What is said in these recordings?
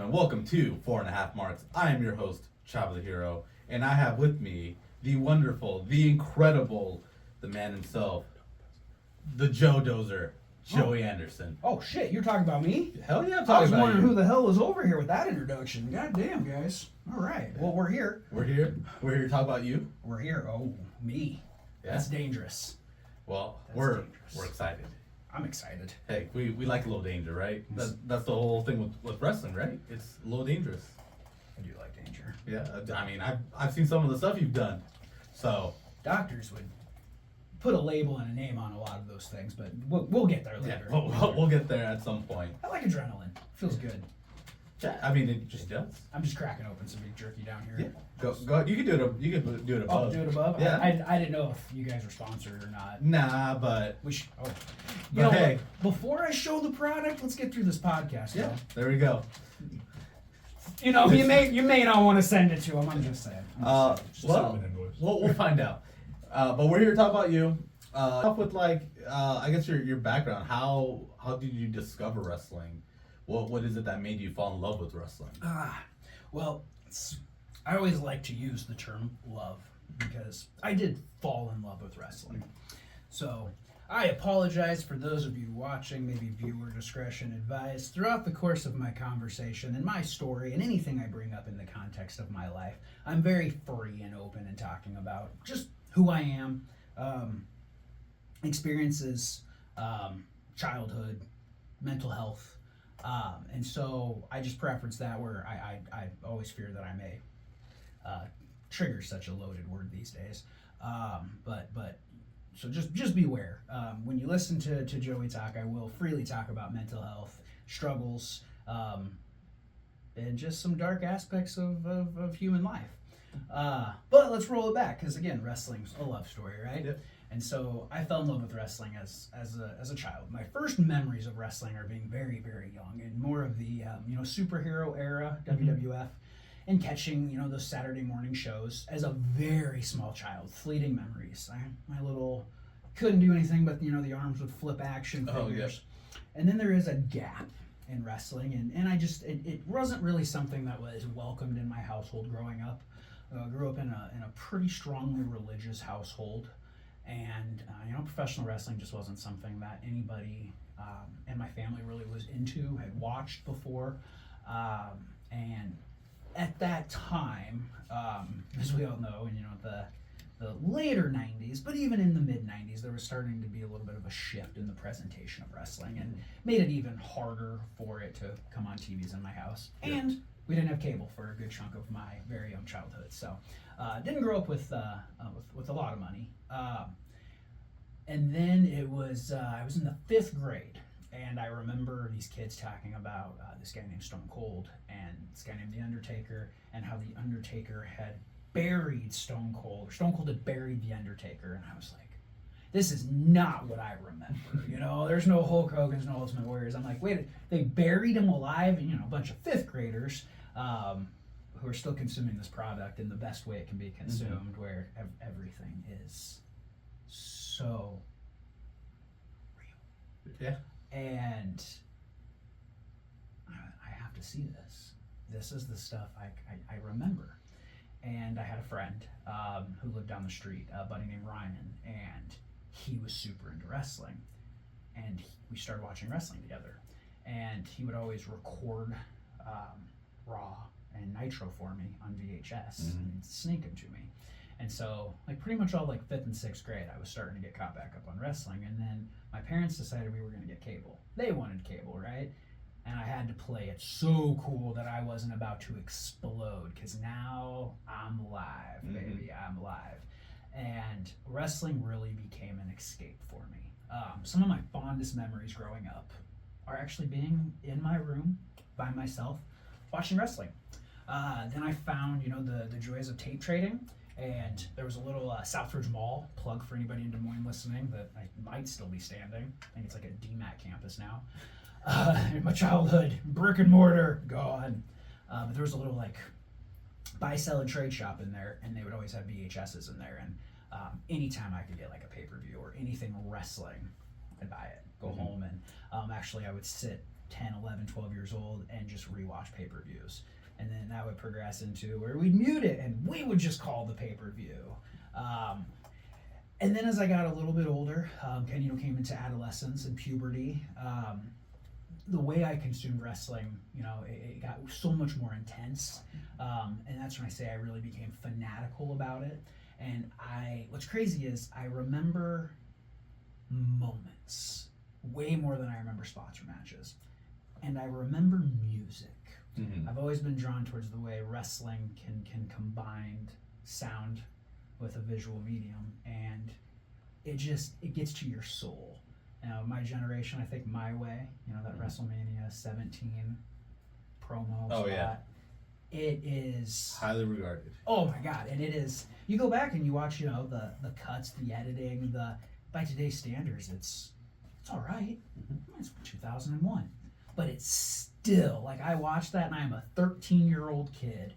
and welcome to 4.5 Marks. I am your host, Chavo the Hero, and I have with me the wonderful, the incredible, the man himself, the Joe Dozer, Joey Anderson. Oh shit, you're talking about me? Hell yeah, I'm I talking was about wondering you. who the hell was over here with that introduction. God damn, guys. All right, well, we're here. We're here. We're here to talk about you. We're here. Oh, me. Yeah. That's dangerous. Well, That's we're dangerous. we're excited. I'm excited. Hey, we like a little danger, right? That's the whole thing with wrestling, right? It's a little dangerous. I do like danger. Yeah, I mean, I've seen some of the stuff you've done, so Doctors would put a label and a name on a lot of those things, but we'll get there yeah, later. we'll get there at some point. I like adrenaline. Feels good. Yeah, I mean, it just does. I'm just cracking open some big jerky down here. Yeah, go. You can do it. You can do it above. Oh, do it above? Yeah. I didn't know if you guys were sponsored or not. Nah, but We should. Oh. You But know hey. what? Before I show the product, let's get through this podcast. yeah, though. there we go. You know, you may not want to send it to him. I'm just saying. Well, send them an invoice. we'll find out. But we're here to talk about you. Off with I guess your background. How did you discover wrestling? What is it that made you fall in love with wrestling? Well, I always like to use the term love because I did fall in love with wrestling. So I apologize for those of you watching, maybe viewer discretion advised. Throughout the course of my conversation and my story and anything I bring up in the context of my life, I'm very free and open in talking about just who I am, experiences, childhood, mental health. And so I just preference that where I always fear that I may trigger such a loaded word these days. But so just beware. When you listen to Joey talk, I will freely talk about mental health, struggles, and just some dark aspects of human life. But let's roll it back, because again, wrestling's a love story, right? Yep. And so I fell in love with wrestling as a child. My first memories of wrestling are being very, very young and more of the superhero era, WWF, and catching those Saturday morning shows as a very small child. Fleeting memories. My little couldn't do anything but the arms would flip action Oh, figures. And then there is a gap in wrestling, and I just it wasn't really something that was welcomed in my household growing up. Grew up in a pretty strongly religious household. And professional wrestling just wasn't something that anybody in my family really was into, had watched before. And at that time, as we all know, the later 90s, but even in the mid 90s, there was starting to be a little bit of a shift in the presentation of wrestling, and made it even harder for it to come on TVs in my house. Yeah. And we didn't have cable for a good chunk of my very young childhood, so didn't grow up with a lot of money. And then it was I was in the 5th grade, and I remember these kids talking about this guy named Stone Cold and this guy named The Undertaker, and how The Undertaker had buried Stone Cold, or Stone Cold had buried The Undertaker, and I was like, this is not what I remember. There's no Hulk Hogan's, no Ultimate Warriors. I'm like, wait, they buried him alive, and a bunch of 5th graders who are still consuming this product in the best way it can be consumed, where everything is so real. Yeah. And I have to see this. This is the stuff I remember. And I had a friend who lived down the street, a buddy named Ryan, and he was super into wrestling. And we started watching wrestling together. And he would always record Raw and Nitro for me on VHS and sneak them to me. And so, pretty much all 5th and 6th grade, I was starting to get caught back up on wrestling. And then my parents decided we were going to get cable. They wanted cable, right? And I had to play it so cool that I wasn't about to explode, because now I'm live, baby. I'm live. And wrestling really became an escape for me. Some of my fondest memories growing up are actually being in my room by myself watching wrestling. Then I found, the joys of tape trading. And there was a little Southridge Mall, plug for anybody in Des Moines listening, that I might still be standing. I think it's like a DMAT campus now. My childhood, brick and mortar, gone. But there was a little buy, sell, and trade shop in there, and they would always have VHSs in there. And anytime I could get a pay-per-view or anything wrestling, I'd buy it, go home, and actually I would sit 10, 11, 12 years old and just rewatch pay-per-views. And then that would progress into where we'd mute it and we would just call the pay-per-view. And then as I got a little bit older, came into adolescence and puberty, the way I consumed wrestling, it got so much more intense. And that's when I say I really became fanatical about it. And what's crazy is I remember moments way more than I remember spots or matches. And I remember music. Mm-hmm. I've always been drawn towards the way wrestling can combine sound with a visual medium, and it gets to your soul. My generation, I think My Way, that WrestleMania 17 promo Oh, spot, yeah. it is Highly regarded. oh my god, and it is. You go back and you watch, the cuts, the editing, by today's standards, it's all right. It's from 2001, but it's still like I watched that and I'm a 13-year-old kid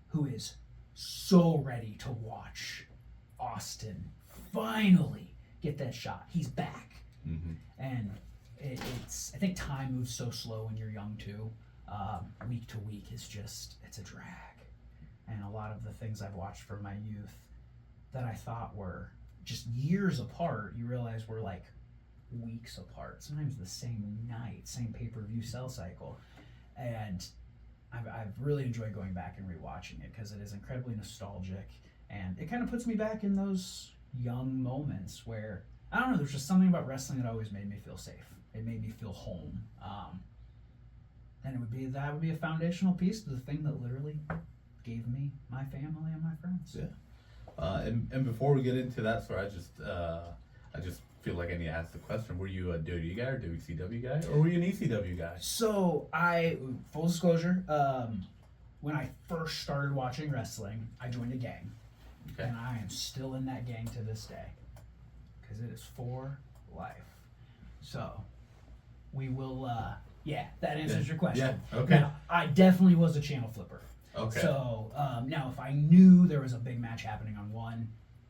who is so ready to watch Austin finally get that shot. He's back, Mm-hmm. and it's. I think time moves so slow when you're young too. Week to week is it's a drag, and a lot of the things I've watched from my youth that I thought were just years apart, you realize were like weeks apart. Sometimes the same night, same pay-per-view cell cycle, and I've really enjoyed going back and rewatching it because it is incredibly nostalgic, and it kind of puts me back in those young moments where I don't know. There's just something about wrestling that always made me feel safe. It made me feel home, and that would be a foundational piece to the thing that literally gave me my family and my friends. Yeah. And before we get into that story, I just feel like I need to ask the question: were you a WWE guy or WCW guy, or were you an ECW guy? So full disclosure, when I first started watching wrestling, I joined a gang, Okay. and I am still in that gang to this day, because it is for life. So we will. That answers your question. Yeah. Okay. Now, I definitely was a channel flipper. Okay. So now, if I knew there was a big match happening on one,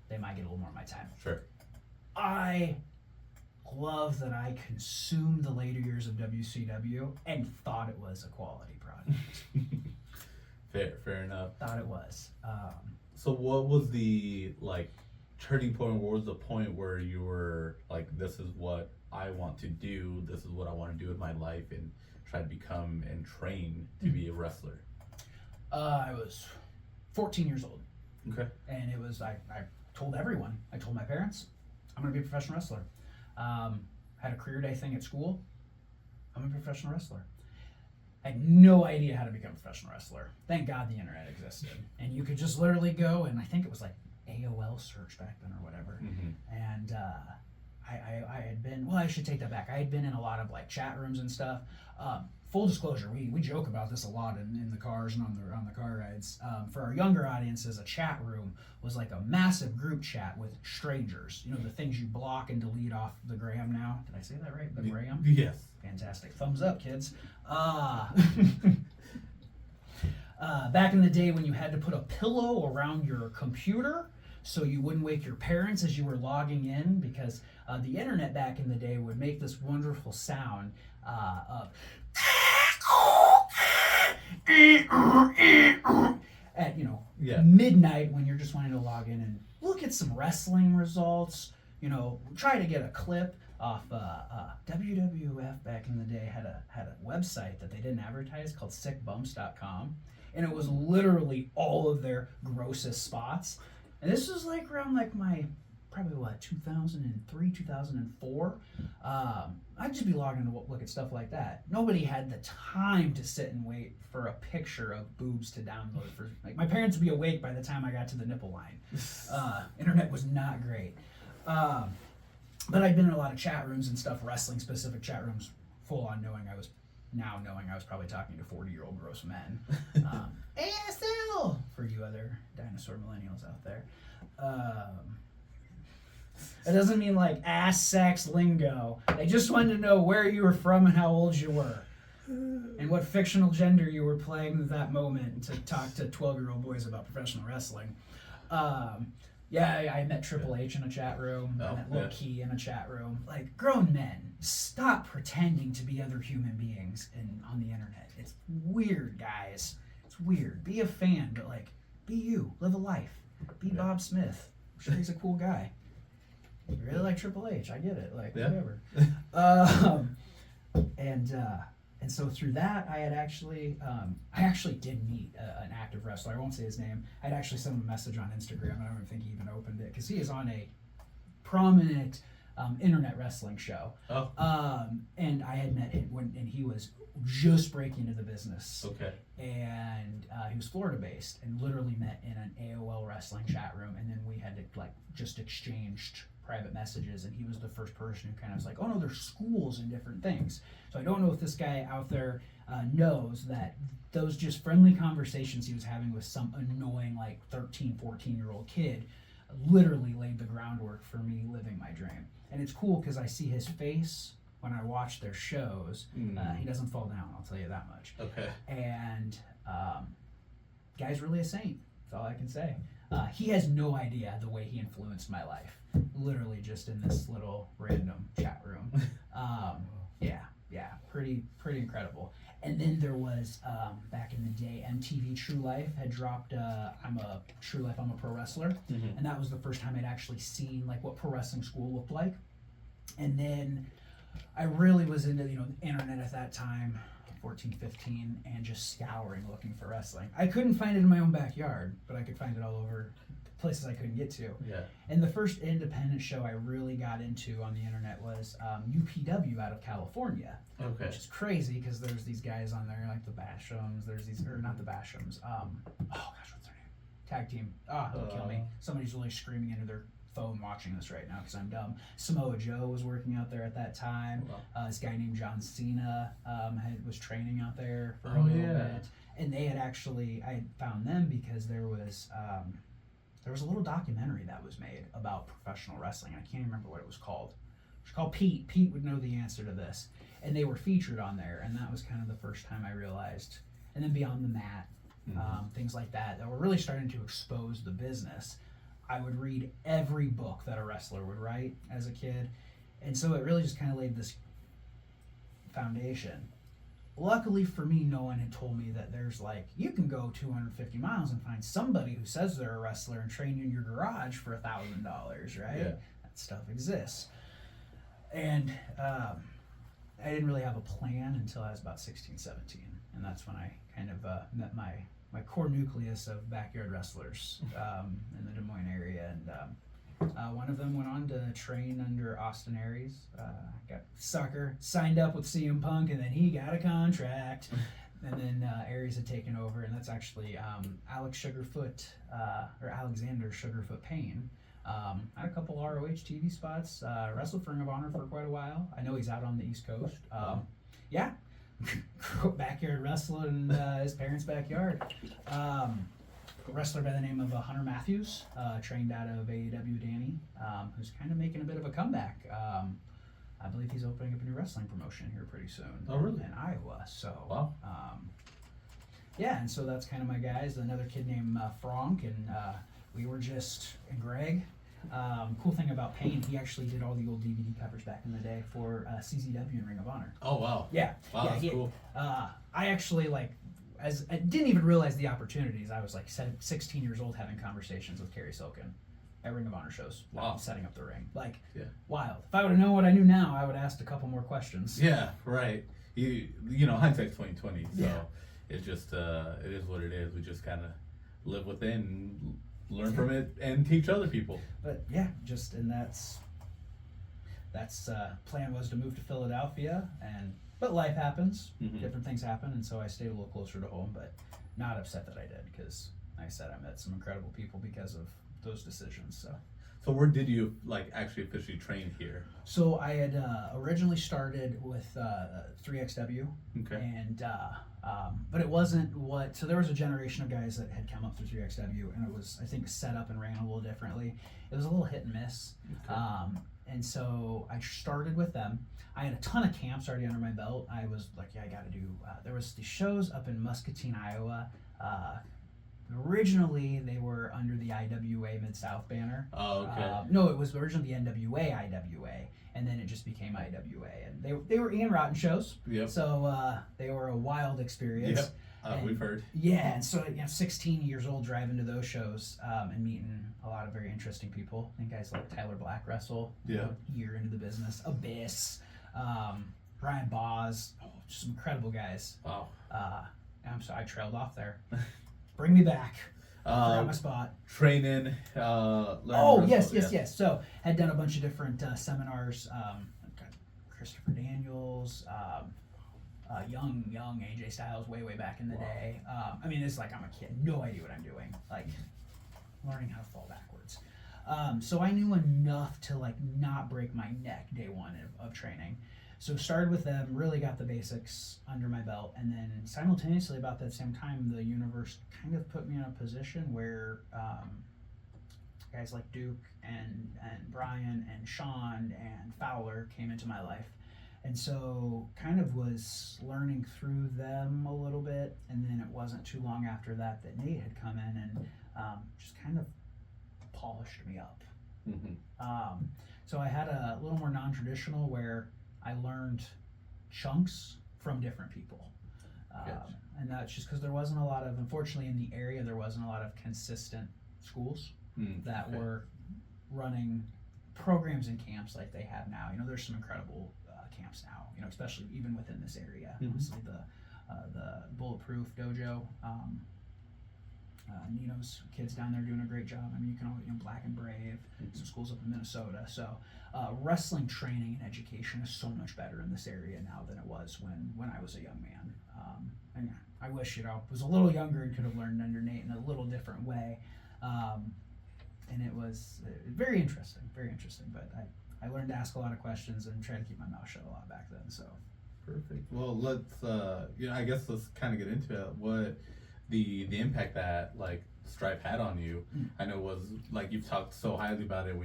they might get a little more of my time. Sure. I love that I consumed the later years of WCW and thought it was a quality product. Fair enough. Thought it was. So what was the turning point? What was the point where you were like, this is what I want to do, this is what I want to do with my life, and try to become and train to be a wrestler? I was 14 years old, Okay. and it was I told everyone. I told my parents, I'm going to be a professional wrestler. Had a career day thing at school. I'm going to be a professional wrestler. I had no idea how to become a professional wrestler. Thank God the internet existed, and you could just literally go, and I think it was like AOL search back then or whatever. Mm-hmm. And I had been, well, I should take that back. I had been in a lot of chat rooms and stuff. Full disclosure, we joke about this a lot in the cars and on the car rides. For our younger audiences, a chat room was like a massive group chat with strangers. The things you block and delete off the gram now. Did I say that right? The gram? Yes. Fantastic. Thumbs up, kids. Back in the day when you had to put a pillow around your computer so you wouldn't wake your parents as you were logging in, because the internet back in the day would make this wonderful sound of at midnight when you're just wanting to log in and look at some wrestling results. Try to get a clip off WWF back in the day had a website that they didn't advertise called sickbumps.com, and it was literally all of their grossest spots. And this was around my probably 2003, 2004. I'd just be logging to look at stuff like that. Nobody had the time to sit and wait for a picture of boobs to download. My parents would be awake by the time I got to the nipple line. Internet was not great. But I'd been in a lot of chat rooms and stuff, wrestling specific chat rooms, full on knowing I was probably talking to 40-year-old gross men. ASL for you other dinosaur millennials out there. It doesn't mean ass sex lingo. They just wanted to know where you were from and how old you were, and what fictional gender you were playing at that moment to talk to 12-year-old boys about professional wrestling. I met Triple H in a chat room. I met Low Key in a chat room. Grown men, stop pretending to be other human beings on the internet. It's weird, guys. It's weird. Be a fan, but like, be you. Live a life. Be Bob Smith. I'm sure he's a cool guy. You really like Triple H. I get it. Like, whatever. And so through that, I actually did meet an active wrestler. I won't say his name. I'd actually sent him a message on Instagram. I don't even think he even opened it because he is on a prominent internet wrestling show. Oh. And I had met him and he was just breaking into the business. Okay. And he was Florida based and literally met in an AOL wrestling chat room. And then we had to like just exchanged private messages, and he was the first person who kind of was like, oh no, there's schools and different things. So I don't know if this guy out there knows that those just friendly conversations he was having with some annoying like 13, 14-year-old kid literally laid the groundwork for me living my dream. And it's cool because I see his face when I watch their shows. He doesn't fall down, I'll tell you that much. Okay. And guy's really a saint. That's all I can say. He has no idea the way he influenced my life. Literally just in this little random chat room. Pretty incredible. And then there was, back in the day, MTV True Life had dropped, I'm a pro wrestler. And that was the first time I'd actually seen like what pro wrestling school looked like. And then I really was into, the internet at that time, 14, 15, and just scouring looking for wrestling. I couldn't find it in my own backyard, but I could find it all over places I couldn't get to. Yeah. And the first independent show I really got into on the internet was UPW out of California. Okay. Which is crazy because there's these guys on there like the Bashams. There's these, or not the Bashams. Oh gosh, what's their name? Tag team. They'll kill me. Somebody's really screaming into their phone watching this right now because I'm dumb. Samoa Joe was working out there at that time. This guy named John Cena was training out there for a little bit. And they had actually, I had found them because there was a little documentary that was made about professional wrestling. I can't remember what it was called. It was called Pete. Pete would know the answer to this. And they were featured on there, and that was kind of the first time I realized. And then Beyond the Mat, things like that were really starting to expose the business. I would read every book that a wrestler would write as a kid. And so it really just kind of laid this foundation. Luckily for me, no one had told me that there's like, you can go 250 miles and find somebody who says they're a wrestler and train you in your garage for $1,000, right? Yeah. That stuff exists. And I didn't really have a plan until I was about 16, 17. And that's when I kind of met my core nucleus of backyard wrestlers in the Des Moines area. And one of them went on to train under Austin Aries. Got sucker, signed up with CM Punk, and then he got a contract. And then Aries had taken over, and that's actually Alex Sugarfoot, or Alexander Sugarfoot Payne. Had a couple ROH TV spots, wrestled for Ring of Honor for quite a while. I know he's out on the East Coast. Yeah. Grew up backyard wrestling in his parents' backyard. A wrestler by the name of Hunter Matthews, trained out of AEW Danny, who's kind of making a bit of a comeback. I believe he's opening up a new wrestling promotion here pretty soon. Oh, really? In Iowa. So, wow. Yeah, and so that's kind of my guys. Another kid named Frank, and we were just, and Greg. Cool thing about Payne, he actually did all the old DVD covers back in the day for CZW and Ring of Honor. Oh, wow. Yeah. Wow, yeah, that's cool. I actually, I didn't even realize the opportunities. I was 16 years old having conversations with Kerry Silkin at Ring of Honor shows. Wow. Setting up the ring. Wild. If I would have known what I knew now, I would have asked a couple more questions. Yeah, right. You know, hindsight's 20/20, so it just it is what it is. We just kind of live within and learn from it and teach other people. But yeah, and that's plan was to move to Philadelphia, but life happens, different things happen, and so I stayed a little closer to home, but not upset that I did, because like I said, I met some incredible people because of those decisions. So where did you actually officially train here? So I had originally started with 3XW, and but it wasn't so there was a generation of guys that had come up through 3XW, and it was, I think, set up and ran a little differently. It was a little hit and miss. And so I started with them. I had a ton of camps already under my belt. I was like, I got to do, there was these shows up in Muscatine, Iowa, Originally, they were under the IWA Mid South banner. Oh, okay. No, it was originally the NWA IWA, and then it just became IWA. And they were Ian Rotten shows, Yep. so they were a wild experience. Yep. We've heard. Yeah, and so 16 years old, driving to those shows and meeting a lot of very interesting people. I think guys like Tyler Black wrestle. Yeah. Year into the business, Abyss, Brian Boz, just some incredible guys. Wow. I'm sorry, I trailed off there. Bring me back. Forgot my spot. Training. Yes. So had done a bunch of different seminars. Got Christopher Daniels, young AJ Styles, way back in the day. I mean, it's like I'm a kid, no idea what I'm doing. Like learning how to fall backwards. So I knew enough to like not break my neck day one of training. So started with them, really got the basics under my belt, and then simultaneously about that same time, the universe kind of put me in a position where guys like Duke and Brian and Sean and Fowler came into my life. And so kind of was learning through them a little bit, and then it wasn't too long after that Nate had come in and just kind of polished me up. Mm-hmm. So I had a little more non-traditional where I learned chunks from different people. Gotcha. And that's just because there wasn't a lot of, unfortunately in the area, there wasn't a lot of consistent schools that were running programs and camps like they have now. You know, there's some incredible camps now, you know, especially even within this area. Obviously the Bulletproof Dojo, Nino's kids down there doing a great job. I mean, you can always, Black and Brave, some schools up in Minnesota. So wrestling training and education is so much better in this area now than it was when I was a young man. And I wish, was a little younger and could have learned under Nate in a little different way. And it was very interesting, but I learned to ask a lot of questions and try to keep my mouth shut a lot back then. So perfect. Well, let's I guess let's kind of get into it. What the impact that like Stripe had on you, I know was like you've talked so highly about it.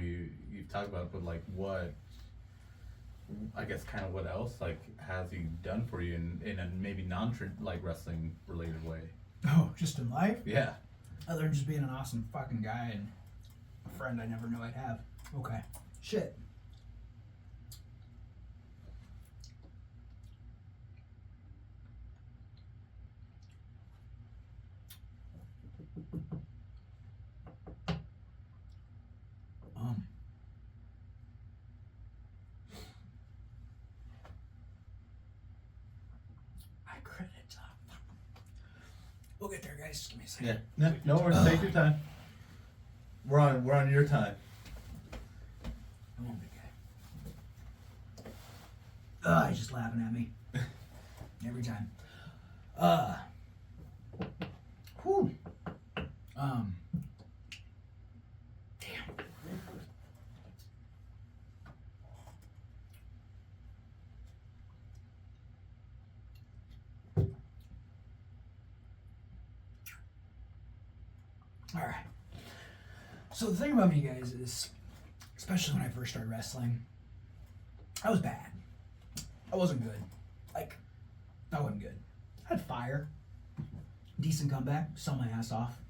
You've talked about it, but like what, I guess kind of what else like has he done for you in a maybe like wrestling related way? Oh, just in life? Yeah. Other than just being an awesome fucking guy and a friend I never knew I'd have. Okay. Shit. I credit. We'll get there, guys. Just give me a second. Yeah. No worries. Take your time. We're on your time. I'm a big guy. He's just laughing at me every time. Whew. Damn. All right. So the thing about me, guys, is, especially when I first started wrestling, I was bad. I wasn't good. Like, I wasn't good. I had fire. Decent comeback. Sell my ass off.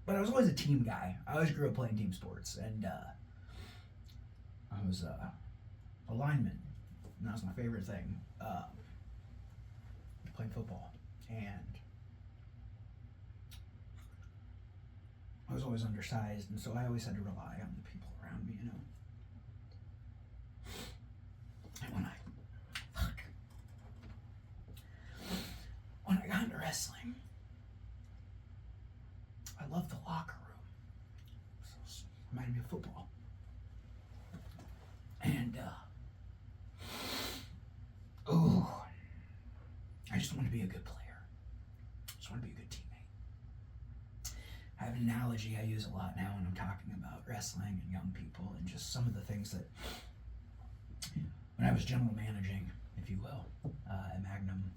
But I was always a team guy. I always grew up playing team sports. And I was a lineman. And that was my favorite thing. Playing football. And I was always undersized, and so I always had to rely on the people around me, And when I got into wrestling, I loved the locker room. So it reminded me of football. And, I just wanted to be a good player. I just wanted to be a good teammate. I have an analogy I use a lot now when I'm talking about wrestling and young people and just some of the things that, when I was general managing, if you will, at Magnum,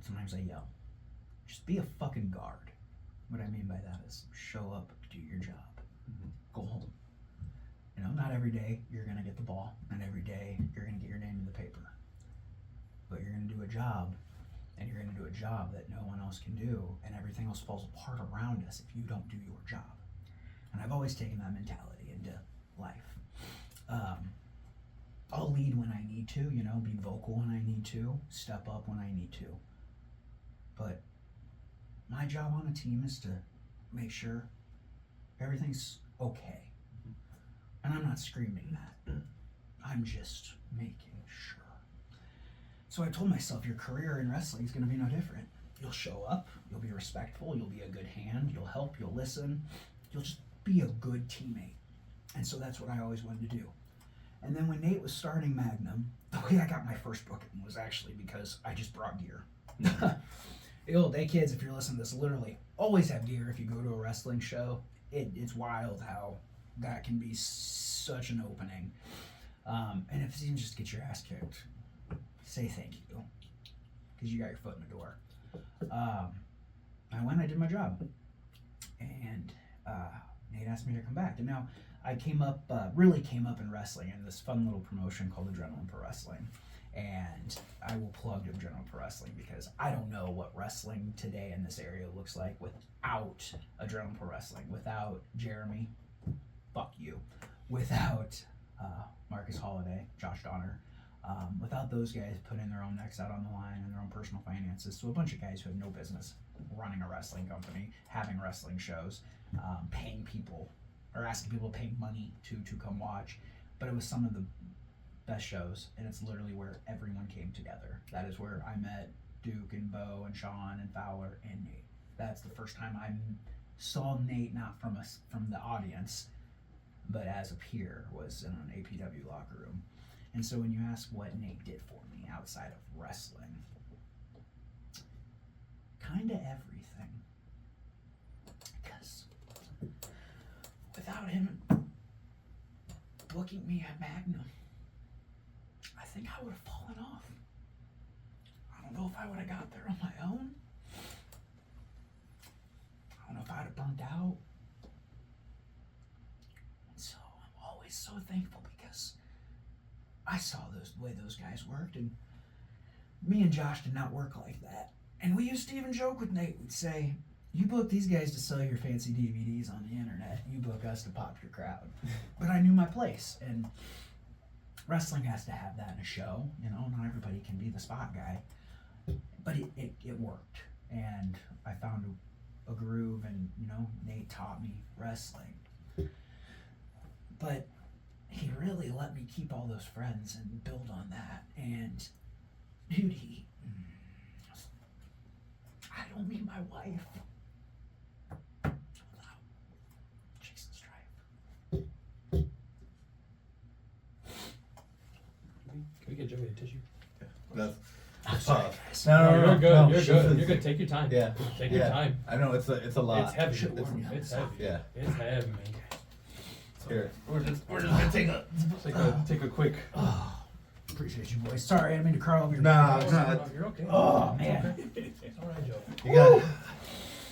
sometimes I yell, just be a fucking guard. What I mean by that is show up, do your job, go home. Not every day you're going to get the ball, not every day you're going to get your name in the paper, but you're going to do a job and you're going to do a job that no one else can do, and everything else falls apart around us if you don't do your job. And I've always taken that mentality into life. I'll lead when I need to, be vocal when I need to, step up when I need to. But my job on a team is to make sure everything's okay. And I'm not screaming that. I'm just making sure. So I told myself, your career in wrestling is going to be no different. You'll show up, you'll be respectful, you'll be a good hand, you'll help, you'll listen, you'll just be a good teammate. And so that's what I always wanted to do. And then when Nate was starting Magnum, the way I got my first booking was actually because I just brought gear. The old day kids, if you're listening to this, literally always have gear if you go to a wrestling show. It's wild how that can be such an opening. And if you can just get your ass kicked, say thank you, because you got your foot in the door. I did my job, and Nate asked me to come back. And now I really came up in wrestling in this fun little promotion called Adrenaline Pro Wrestling. And I will plug Adrenaline Pro Wrestling because I don't know what wrestling today in this area looks like without Adrenaline Pro Wrestling, without Jeremy, fuck you, without Marcus Holiday, Josh Donner, without those guys putting their own necks out on the line and their own personal finances. So a bunch of guys who have no business running a wrestling company, having wrestling shows, paying people or asking people to pay money to come watch. But it was some of the best shows, and it's literally where everyone came together. That is where I met Duke and Bo and Sean and Fowler and Nate. That's the first time I saw Nate, not from the audience, but as a peer, was in an APW locker room. And so when you ask what Nate did for me outside of wrestling, kind of everything. Because without him booking me at Magnum, I think I would have fallen off. I don't know if I would have got there on my own. I don't know if I'd have burnt out. And so I'm always so thankful because I saw the way those guys worked, and me and Josh did not work like that. And we used to even joke with Nate. We'd say, you book these guys to sell your fancy DVDs on the internet. You book us to pop your crowd. But I knew my place, and wrestling has to have that in a show. Not everybody can be the spot guy. But it worked. And I found a groove, and, Nate taught me wrestling. But he really let me keep all those friends and build on that. And, dude, I don't mean my wife without Jason Stripe. Can we get Joey a tissue? That's I'm sorry, guys. no, You're good. no, You're this good. is- You're good. Take your time. Yeah, Take your time. I know it's a lot. It's heavy. Should've warned you. It's heavy. Yeah. It's heavy, man. Here, we're just gonna take a. Take a quick. Oh, appreciate you, boys. Sorry, I didn't mean to crawl over your Nah, guys. nah. You're okay. Oh, man. It's all right, Joe.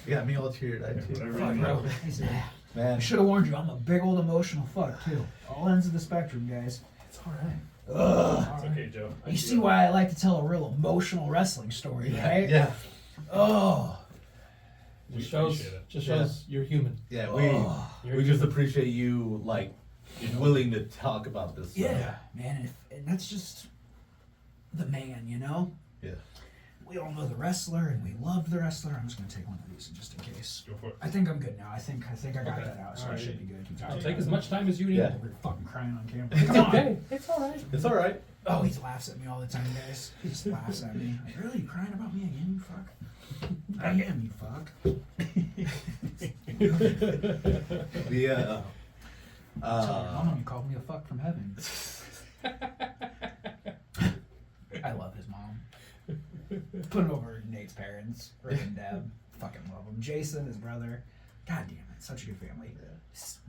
You got me all cheered. I too. Fuck, bro. I Man, should have warned you. I'm a big old emotional fuck, too. All ends of the spectrum, guys. It's all right. Ugh. It's okay, Joe. You see why I like to tell a real emotional wrestling story, right? yeah, Oh. Just shows you're human. yeah. Oh. We just appreciate you willing to talk about this. Stuff. Yeah, man. And that's just the man, Yeah. We all know the wrestler, and we love the wrestler. I'm just gonna take one of these just in case. Go for it. I think I'm good now. I think I got Okay. that out, so I Alright. should be good. Keep I'll talking. take as much time as you need. Yeah. We're fucking crying on camera. It's Come on. okay. It's all right. It's all right. Oh, he laughs at me all the time, guys. He just laughs at me. Like, really? You crying about me again, you fuck? I am, you fuck. The Mom, you called me a fuck from heaven. I love his mom. Put it over Nate's parents, Rick and Deb. Fucking love them. Jason, his brother. God damn it, such a good family.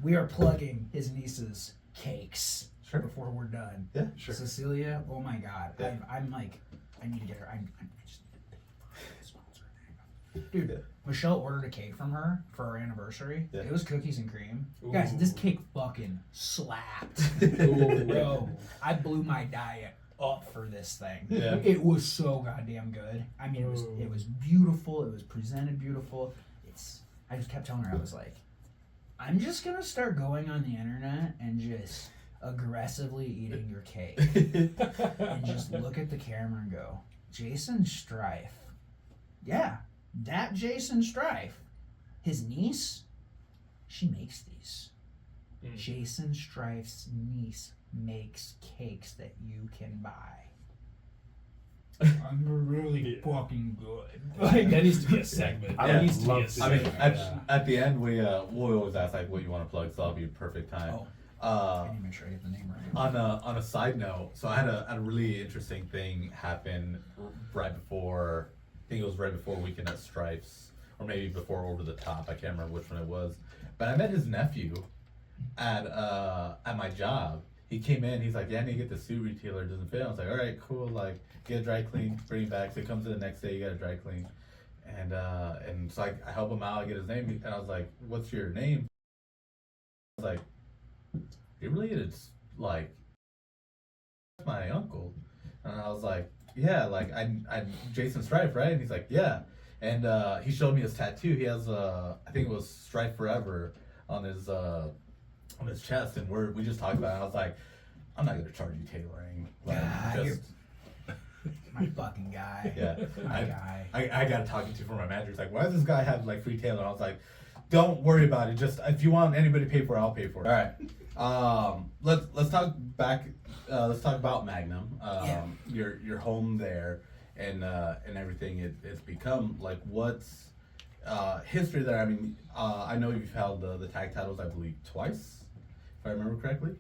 We are plugging his niece's cakes Sure. before we're done. Yeah, sure. Cecilia, oh my god. Yeah. I'm like, I need to get her. I just need to sponsor her. Dude, Yeah. Michelle ordered a cake from her for our anniversary. Yeah. It was cookies and cream. Ooh. Guys, this cake fucking slapped. Ooh. Bro, I blew my diet up for this thing. Yeah. It was so goddamn good. I mean, it was beautiful. It was presented beautiful. I just kept telling her, I was like, I'm just gonna start going on the internet and just aggressively eating your cake and just look at the camera and go, Jason Strife. Yeah, that Jason Strife. His niece, she makes these. Jason Strife's niece makes cakes that you can buy. I'm really fucking good. Like, that needs to be a segment. Yeah, That needs to be a I mean, segment. at the end, we always ask like what you want to plug, so that'll be a perfect time. I need to make sure I get the name right. On a side note, so I had a really interesting thing happen right before. I think it was right before Weekend at Stripes, or maybe before Over the Top. I can't remember which one it was. But I met his nephew at my job. He came in. He's like, "Yeah, I need to get the suit retailer. It doesn't fit." I was like, "All right, cool. Like, get a dry clean, bring it back." So he comes in the next day. You got a dry clean, and so I help him out. I get his name, and I was like, "What's your name?" I was like, "It really is like my uncle," and I was like, "Yeah, like I'm Jason Strife, right?" And he's like, "Yeah," and he showed me his tattoo. He has I think it was Strife Forever on his chest, and we just talked about it. I was like, I'm not gonna charge you tailoring. Like, You're my fucking guy. yeah, My guy. I gotta talk to for my manager. He's like, why does this guy have like free tailoring? I was like, don't worry about it. Just if you want anybody to pay for it, I'll pay for it. All right. Let's talk back. Let's talk about Magnum. Your home there and everything it's become. Like, what's history there? I mean, I know you've held the tag titles, I believe, twice, if I remember correctly.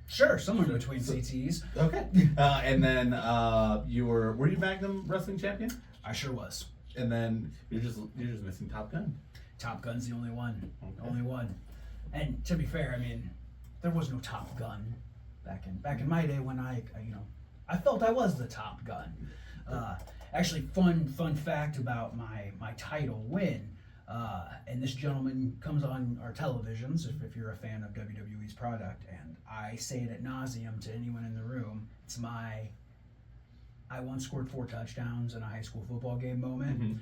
Sure, somewhere between CTs. Okay. And then were you Magnum Wrestling Champion? I sure was. And then you're just missing Top Gun. Top Gun's the only one. Okay. Only one. And to be fair, I mean, there was no Top Gun back in my day when I felt I was the Top Gun. Actually, fun fact about my title win. And this gentleman comes on our televisions if you're a fan of WWE's product, and I say it ad nauseum to anyone in the room. It's I once scored 4 touchdowns in a high school football game moment. Mm-hmm.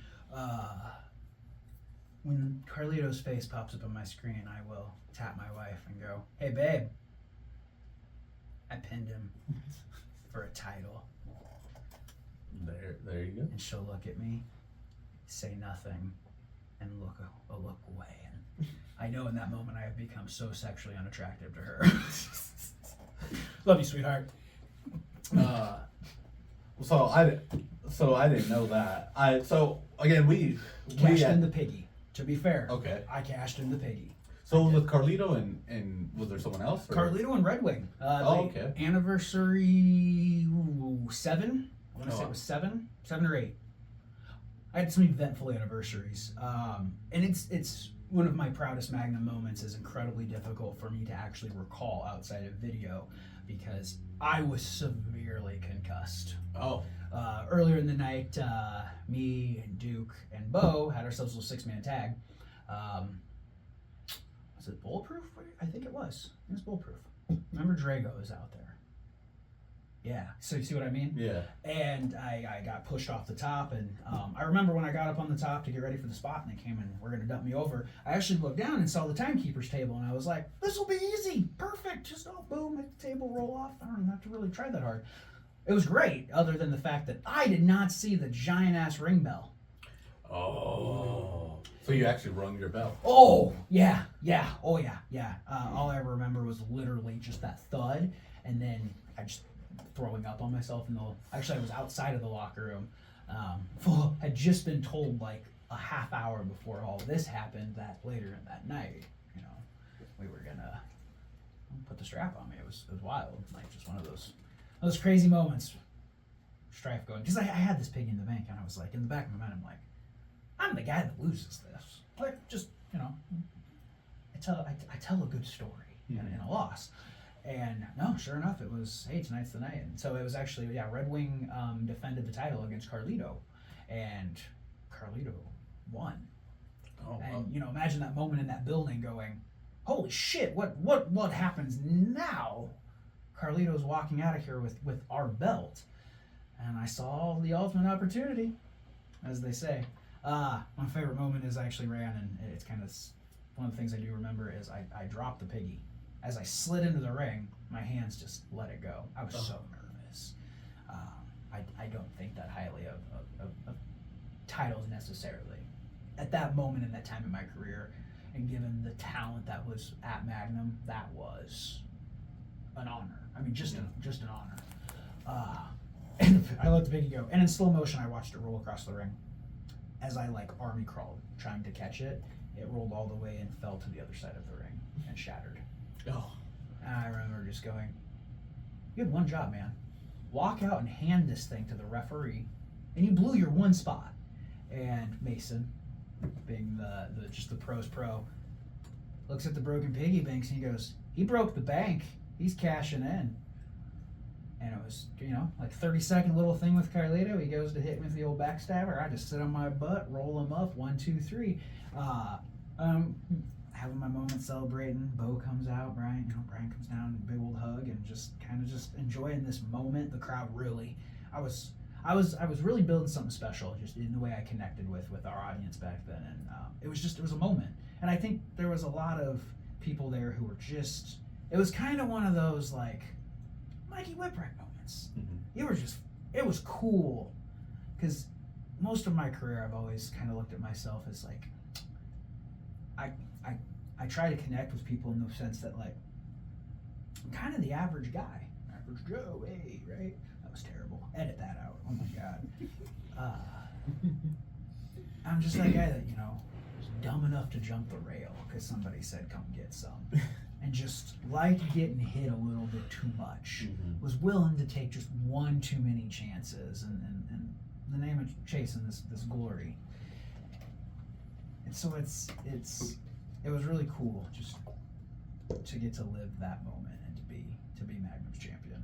When Carlito's face pops up on my screen, I will tap my wife and go, "Hey babe, I pinned him for a title." There you go. And she'll look at me, say nothing, and look away. And I know in that moment I have become so sexually unattractive to her. Love you, sweetheart. So I didn't know that. We Cashed had- in the piggy. To be fair, Okay. I cashed in the piggy. So with Carlito and was there someone else? Or? Carlito and Red Wing. Okay. Anniversary 7. I want to say it was 7 or 8. I had some eventful anniversaries, and it's one of my proudest Magnum moments. Is incredibly difficult for me to actually recall outside of video because I was severely concussed. Oh. Earlier in the night, me and Duke and Bo had ourselves a little 6-man tag. Was it Bulletproof? I think it was. It was Bulletproof. Remember Drago was out there. Yeah, so you see what I mean? Yeah. And I got pushed off the top, and I remember when I got up on the top to get ready for the spot, and they came and were going to dump me over, I actually looked down and saw the timekeeper's table, and I was like, this will be easy, perfect, just boom, make the table roll off. I don't even have to really try that hard. It was great, other than the fact that I did not see the giant-ass ring bell. Oh. So you actually rung your bell. Oh, yeah. All I remember was literally just that thud, and then I just throwing up on myself actually I was outside of the locker room. Had just been told like a half hour before all this happened that later in that night, we were gonna put the strap on me. It was wild, like just one of those crazy moments. Strife going, because I had this pig in the bank, and I was like, in the back of my mind, I'm like, I'm the guy that loses this. Like, just I tell a good story in a loss. And no, sure enough, it was, hey, tonight's the night. And so it was actually, Red Wing defended the title against Carlito, and Carlito won. Oh. And imagine that moment in that building going, holy shit, what happens now? Carlito's walking out of here with our belt. and I saw the ultimate opportunity, as they say. My favorite moment is I actually ran, and it's kind of one of the things I do remember is I dropped the piggy. As I slid into the ring, my hands just let it go. I was so nervous. I don't think that highly of titles necessarily. At that moment in that time in my career, and given the talent that was at Magnum, that was an honor. I mean, just an honor. And I let the piggy go, and in slow motion, I watched it roll across the ring. As I army crawled trying to catch it, it rolled all the way and fell to the other side of the ring and shattered. Oh. And I remember just going, "You had one job, man. Walk out and hand this thing to the referee, and you blew your one spot." And Mason, being the just the pro's pro, looks at the broken piggy banks and he goes, "He broke the bank. He's cashing in." And it was, 30-second little thing with Carlito. He goes to hit me with the old backstabber. I just sit on my butt, roll him up, 1, 2, 3. Having my moment celebrating. Bo comes out, Brian comes down, big old hug, and just kind of just enjoying this moment. The crowd really, I was really building something special, just in the way I connected with our audience back then, and it was a moment. And I think there was a lot of people there who were just, it was kind of one of those Mikey Whipwreck moments. Mm-hmm. It was cool, because most of my career I've always kind of looked at myself as I try to connect with people in the sense that I'm kind of the average guy, average Joe, hey, right? That was terrible. Edit that out. Oh my god. I'm just that guy that was dumb enough to jump the rail because somebody said come get some. And just getting hit a little bit too much, was willing to take just one too many chances, and the name of chasing this glory. And so it was really cool just to get to live that moment and to be Magnum's champion.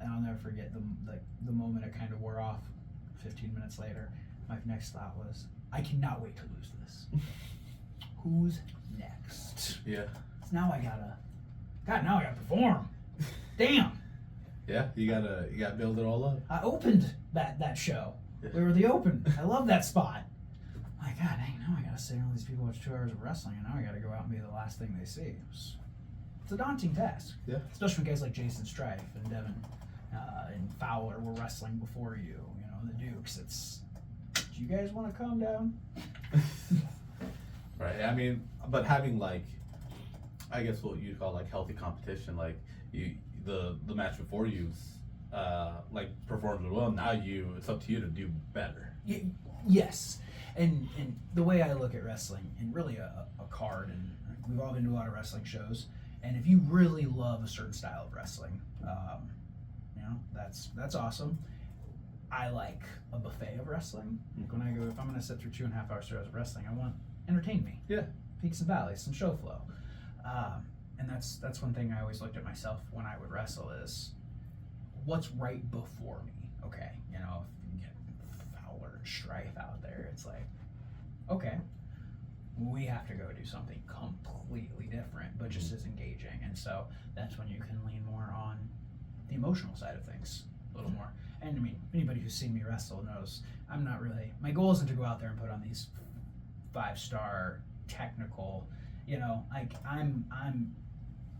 And I'll never forget the moment it kind of wore off. 15 minutes later, my next thought was, I cannot wait to lose this. Who's next? Yeah. Now I gotta perform. Damn. Yeah, you gotta build it all up. I opened that show. We were the open. I love that spot. My God, dang, now I gotta sit here and these people watch 2 hours of wrestling, and now I gotta go out and be the last thing they see. It's a daunting task. Yeah. Especially when guys like Jason Strife and Devin and Fowler were wrestling before you, the Dukes. Do you guys want to calm down? Right. I mean, but having I guess what you'd call healthy competition, the match before you performed well. Now it's up to you to do better. Yes, and the way I look at wrestling, and really a card, and we've all been to a lot of wrestling shows, and if you really love a certain style of wrestling, that's awesome. I like a buffet of wrestling. When I go, if I'm going to sit through 2.5 hours of wrestling, I want entertain me. Yeah. Peaks and valleys, some show flow. And that's one thing I always looked at myself when I would wrestle is what's right before me. Okay, if you get Fowler and Strife out there, it's okay, we have to go do something completely different, but just as engaging. And so that's when you can lean more on the emotional side of things a little more. And I mean, anybody who's seen me wrestle knows I'm not really, my goal isn't to go out there and put on these 5-star technical,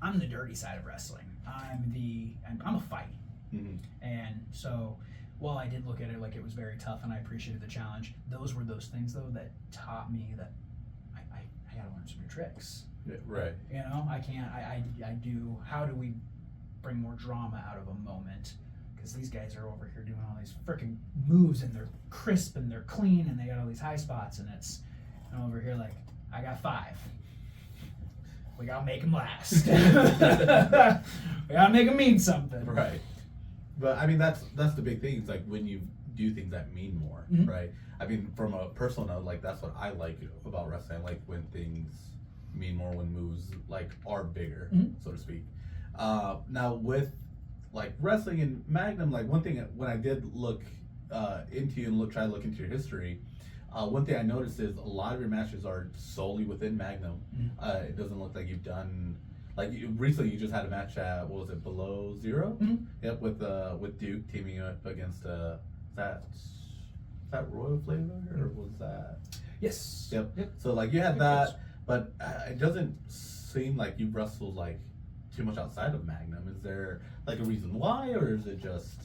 I'm the dirty side of wrestling. I'm a fight. Mm-hmm. And so while I did look at it like it was very tough and I appreciated the challenge, those were those things though that taught me that I gotta learn some new tricks. Yeah, right. I can't, I do, how do we bring more drama out of a moment? Because these guys are over here doing all these freaking moves and they're crisp and they're clean and they got all these high spots, and I'm over here I got 5. We gotta make them last. We gotta make them mean something. Right. But I mean, that's the big thing. It's when you do things that mean more, mm-hmm. right? I mean, from a personal note, that's what I like about wrestling. I like when things mean more, when moves are bigger, mm-hmm. so to speak. Now with wrestling and Magnum, one thing when I did look into you and try to look into your history, one thing I noticed is a lot of your matches are solely within Magnum. Mm-hmm. It doesn't look like you've done like recently you just had a match at, what was it, Below Zero? Mhm. Yep, with Duke teaming up against is that Royal Flavor or was that? Yes. Yep. Yep. So like you had Good that, choice. but it doesn't seem like you wrestled like too much outside of Magnum. Is there like a reason why, or is it just?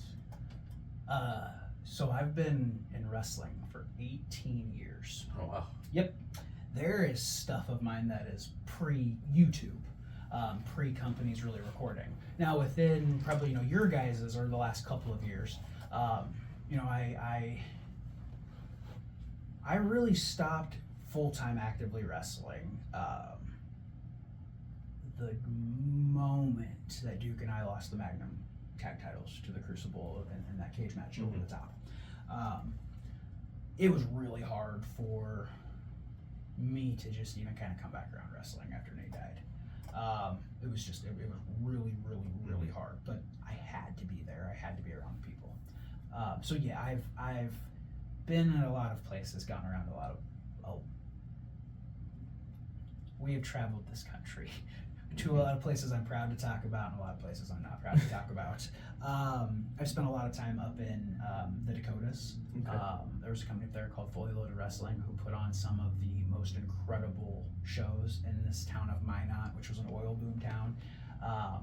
So I've been in wrestling for 18 years. Oh wow. Yep. There is stuff of mine that is pre-YouTube, pre-companies really recording. Now within probably, your guys's or the last couple of years, I really stopped full-time actively wrestling the moment that Duke and I lost the Magnum tag titles to the Crucible in that cage match over the top. It was really hard for me to just even kind of come back around wrestling after Nate died. It was really, really, really hard, but I had to be there. I had to be around people. So yeah, I've been in a lot of places, gone around a lot of. We have traveled this country to a lot of places I'm proud to talk about, and a lot of places I'm not proud to talk about. I've spent a lot of time up in the Dakotas. Okay. There was a company up there called Fully Loaded Wrestling who put on some of the most incredible shows in this town of Minot, which was an oil boom town. I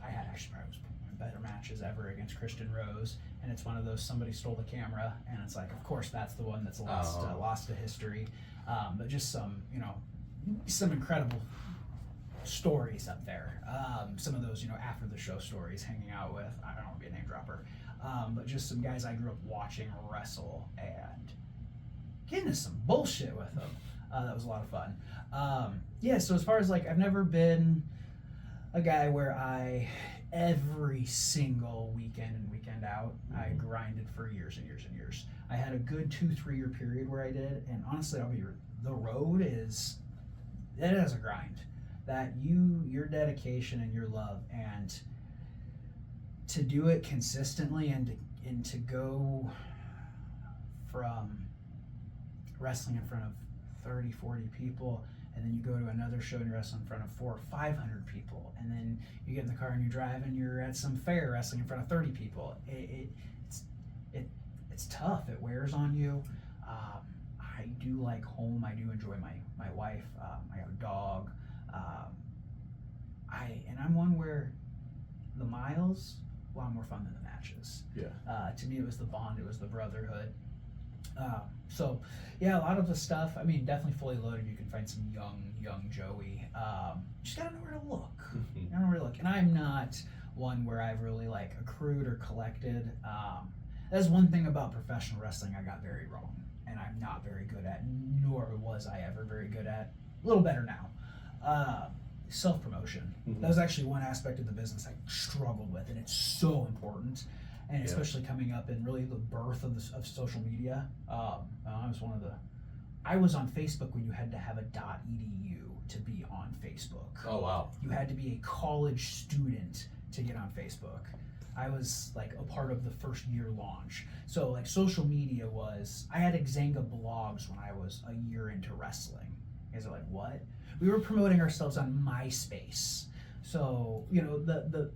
had actually probably better matches ever against Christian Rose, and it's one of those somebody stole the camera, and it's like, of course, that's the one that's lost to history. But just some incredible stories up there. Some of those, after the show stories, hanging out with, I don't want to be a name dropper, but just some guys I grew up watching wrestle and getting into some bullshit with them. That was a lot of fun. So as far as I've never been a guy where every single weekend and weekend out, I grinded for years and years and years. I had a good 2-3 year period where I did, and honestly, the road is a grind. That your dedication and your love, and to do it consistently, and to go from wrestling in front of 30-40 people, and then you go to another show and you wrestle in front of 400 or 500 people, and then you get in the car and you drive and you're at some fair wrestling in front of 30 people. It's tough. It wears on you. I do like home. I do enjoy my wife. I have a dog. I'm one where the miles a lot more fun than the matches. Yeah. To me, it was the bond. It was the brotherhood. So yeah, a lot of the stuff. I mean, definitely Fully Loaded. You can find some young Joey. Just gotta know where to look. You gotta know where to look. And I'm not one where I've really accrued or collected. That's one thing about professional wrestling I got very wrong, and I'm not very good at. Nor was I ever very good at. A little better now. Self-promotion. That was actually one aspect of the business I struggled with, and it's so important. And especially coming up in really the birth of social media. I was on Facebook when you had to have a .edu to be on Facebook. Oh wow. You had to be a college student to get on Facebook. I was a part of the first year launch. So social media I had Xanga blogs when I was a year into wrestling. You guys are like, what? We were promoting ourselves on MySpace. So, the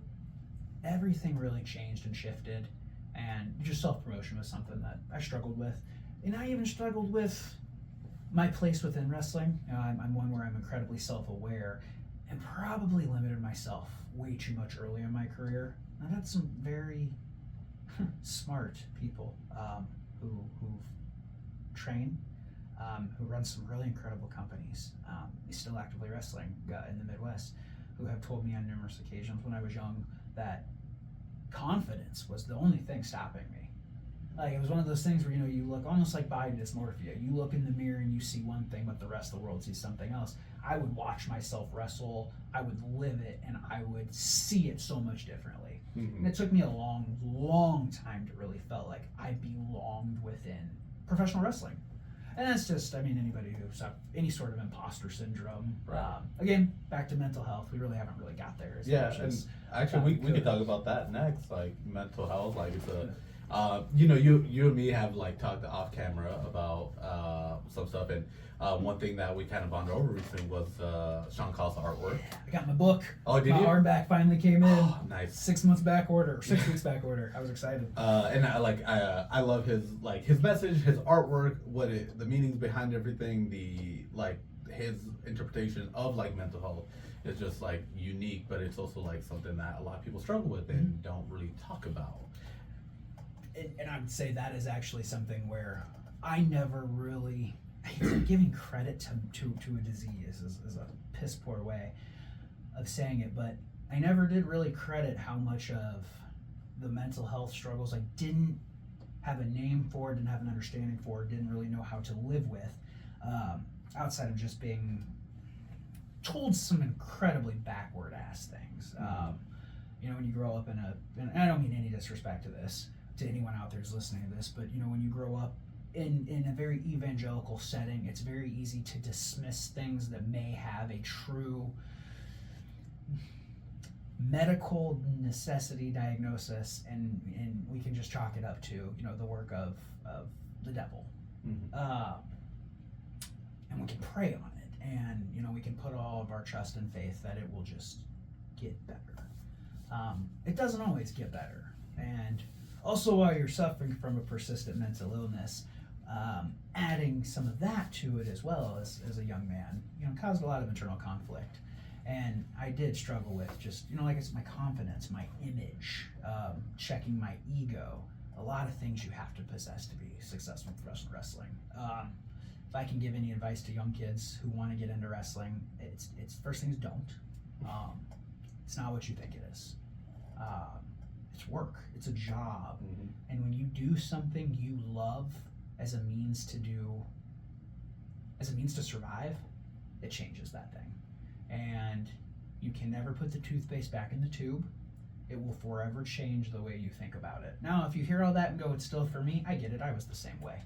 everything really changed and shifted, and just self-promotion was something that I struggled with. And I even struggled with my place within wrestling. I'm one where I'm incredibly self-aware and probably limited myself way too much early in my career. I've had some very smart people who've trained, who run some really incredible companies, still actively wrestling in the Midwest, who have told me on numerous occasions when I was young that confidence was the only thing stopping me. It was one of those things where you look almost like body dysmorphia. You look in the mirror and you see one thing, but the rest of the world sees something else. I would watch myself wrestle, I would live it, and I would see it so much differently. And it took me a long time to really felt like I belonged within professional wrestling. And that's just, anybody who's got any sort of imposter syndrome. Right. Again, back to mental health. We really haven't really got there. Yeah, and actually we could talk about that next, mental health. You know, you and me have like talked off camera about some stuff, and one thing that we kind of bonded over recently was Sean Call's artwork. I got my book. Oh, did my you? hardback finally came in. Oh, nice. 6 months back order, 6 weeks back order. I was excited. And I love his message, his artwork, the meanings behind everything, his interpretation of like mental health is just like unique, but it's also like something that a lot of people struggle with and don't really talk about. And I would say that is actually something where I never really giving credit to a disease is a piss poor way of saying it, but I never did really credit how much of the mental health struggles I didn't have a name for, didn't have an understanding for, didn't really know how to live with, outside of just being told some incredibly backward ass things. You know, when you grow up and I don't mean any disrespect to this, to anyone out there who's listening to this, but you know, when you grow up in a very evangelical setting, it's very easy to dismiss things that may have a true medical necessity diagnosis, and we can just chalk it up to, you know, the work of the devil. And we can pray on it, and you know, we can put all of our trust and faith that it will just get better. It doesn't always get better, and also while you're suffering from a persistent mental illness, adding some of that to it as well as a young man, you know, caused a lot of internal conflict. And I did struggle with just, you know, like it's my confidence, my image, checking my ego, a lot of things you have to possess to be successful in professional wrestling. If I can give any advice to young kids who want to get into wrestling, it's first things don't. It's not what you think it is. It's work. It's a job. And when you do something you love as a means to survive, it changes that thing. And you can never put the toothpaste back in the tube. It will forever change the way you think about it. Now, if you hear all that and go, it's still for me, I get it. I was the same way.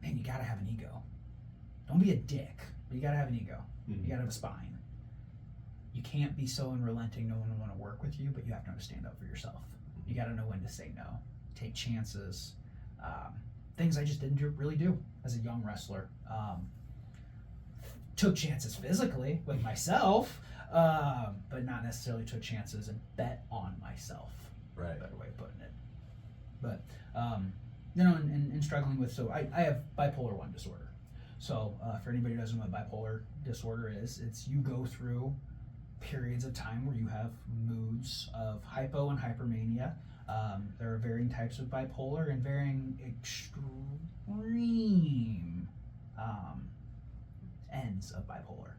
Man, you gotta have an ego. Don't be a dick, but you gotta have an ego. You gotta have a spine. You can't be so unrelenting no one will want to work with you, but you have to know how to stand up for yourself. You gotta know when to say no, take chances. Things I just didn't really do as a young wrestler. Took chances physically with myself, but not necessarily took chances and bet on myself. Right. Better way of putting it. But you know, in struggling with, so I have bipolar 1 disorder. So for anybody who doesn't know what bipolar disorder is, it's you go through periods of time where you have moods of hypo and hypermania. There are varying types of bipolar and varying extreme ends of bipolar.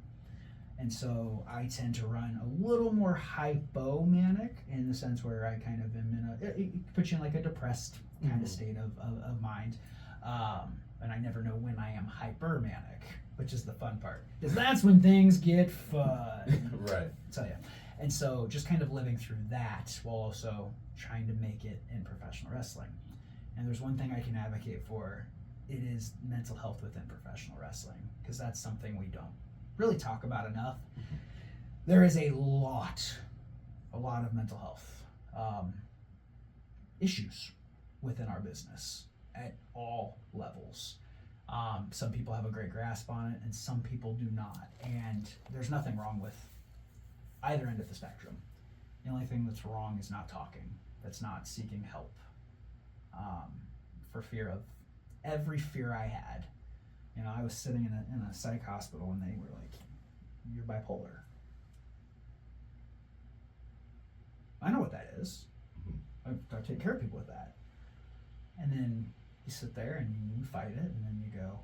And so I tend to run a little more hypomanic in the sense where I kind of am it puts you in like a depressed kind of state of mind. And I never know when I am hypermanic, which is the fun part, because that's when things get fun. Right. I'll tell you. And so just kind of living through that while also trying to make it in professional wrestling. And there's one thing I can advocate for, it is mental health within professional wrestling, because that's something we don't really talk about enough. There is a lot of mental health issues within our business at all levels. Some people have a great grasp on it and some people do not, and there's nothing wrong with either end of the spectrum. The only thing that's wrong is not talking, that's not seeking help, for fear of every fear I had. You know, I was sitting in a psych hospital and they were like, "You're bipolar." I know what that is. I take care of people with that. And then you sit there and you fight it, and then you go,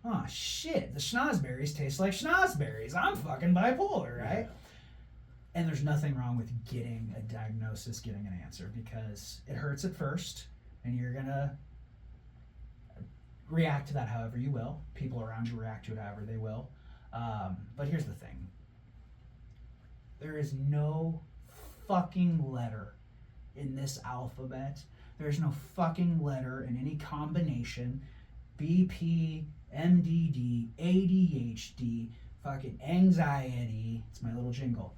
"Oh shit, the schnozberries taste like schnozberries. I'm fucking bipolar, right?" Yeah. And there's nothing wrong with getting a diagnosis, getting an answer, because it hurts at first, and you're gonna react to that however you will. People around you react to it however they will. But here's the thing. There is no fucking letter in this alphabet. There's no fucking letter in any combination. BP, MDD, ADHD, fucking anxiety. It's my little jingle.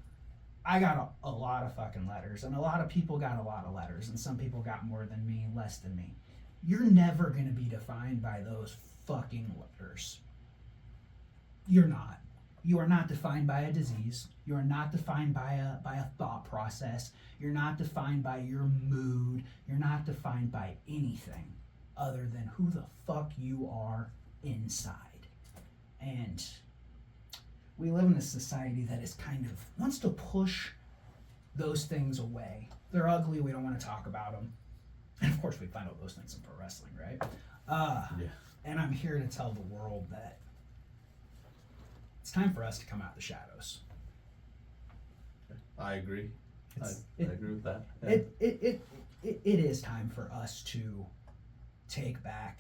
I got a lot of fucking letters, and a lot of people got a lot of letters, and some people got more than me, less than me. You're never going to be defined by those fucking letters. You're not. You are not defined by a disease. You are not defined by a thought process. You're not defined by your mood. You're not defined by anything other than who the fuck you are inside. And we live in a society that is kind of wants to push those things away. They're ugly. We don't want to talk about them. And of course, we find out those things in pro wrestling, right? Yeah. And I'm here to tell the world that it's time for us to come out of the shadows. I agree. I It, agree with that. Yeah. it is time for us to take back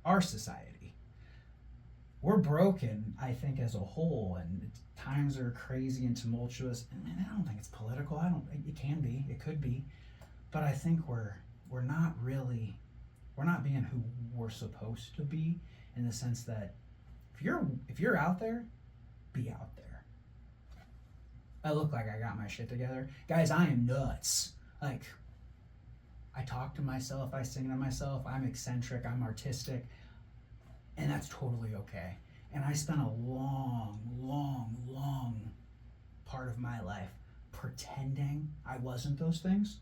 our society. We're broken, I think, as a whole, and times are crazy and tumultuous. And I don't think it's political. It can be. It could be. But I think we're not being who we're supposed to be, in the sense that if you're out there, be out there. I look like I got my shit together. Guys, I am nuts. Like, I talk to myself, I sing to myself, I'm eccentric, I'm artistic, and that's totally okay. And I spent a long part of my life pretending I wasn't those things.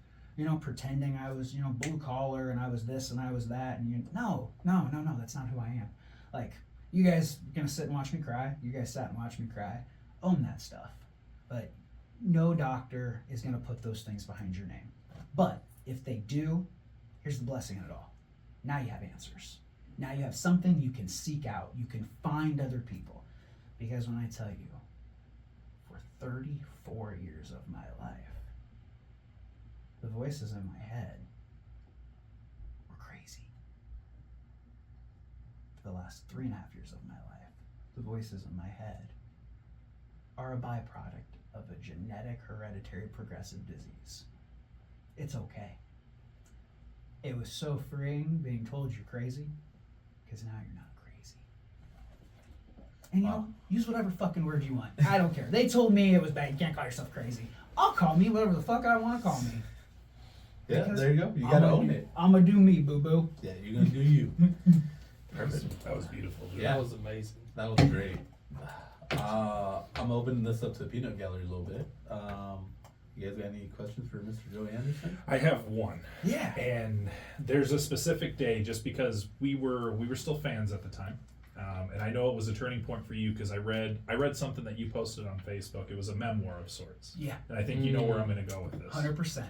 Pretending I was, blue collar and I was this and I was that, and no, that's not who I am. Like, you guys gonna sit and watch me cry? You guys sat and watched me cry. Own that stuff. But no doctor is gonna put those things behind your name. But if they do, here's the blessing in it all. Now you have answers. Now you have something you can seek out. You can find other people. Because when I tell you, for 34 years of my life, the voices in my head were crazy. For the last 3.5 years of my life, the voices in my head are a byproduct of a genetic, hereditary, progressive disease. It's okay. It was so freeing being told you're crazy, because now you're not crazy. And use whatever fucking word you want. I don't care. They told me it was bad. You can't call yourself crazy. I'll call me whatever the fuck I want to call me. Yeah, Because there you go. You gotta own it. I'm gonna do me, boo boo. Yeah, you're gonna do you. Perfect. That was beautiful. Dude. Yeah. That was amazing. That was great. I'm opening this up to the peanut gallery a little bit. You guys got any questions for Mr. Joey Anderson? I have one. Yeah. And there's a specific day, just because we were still fans at the time, and I know it was a turning point for you, because I read something that you posted on Facebook. It was a memoir of sorts. Yeah. And I think you know where I'm going to go with this. 100%.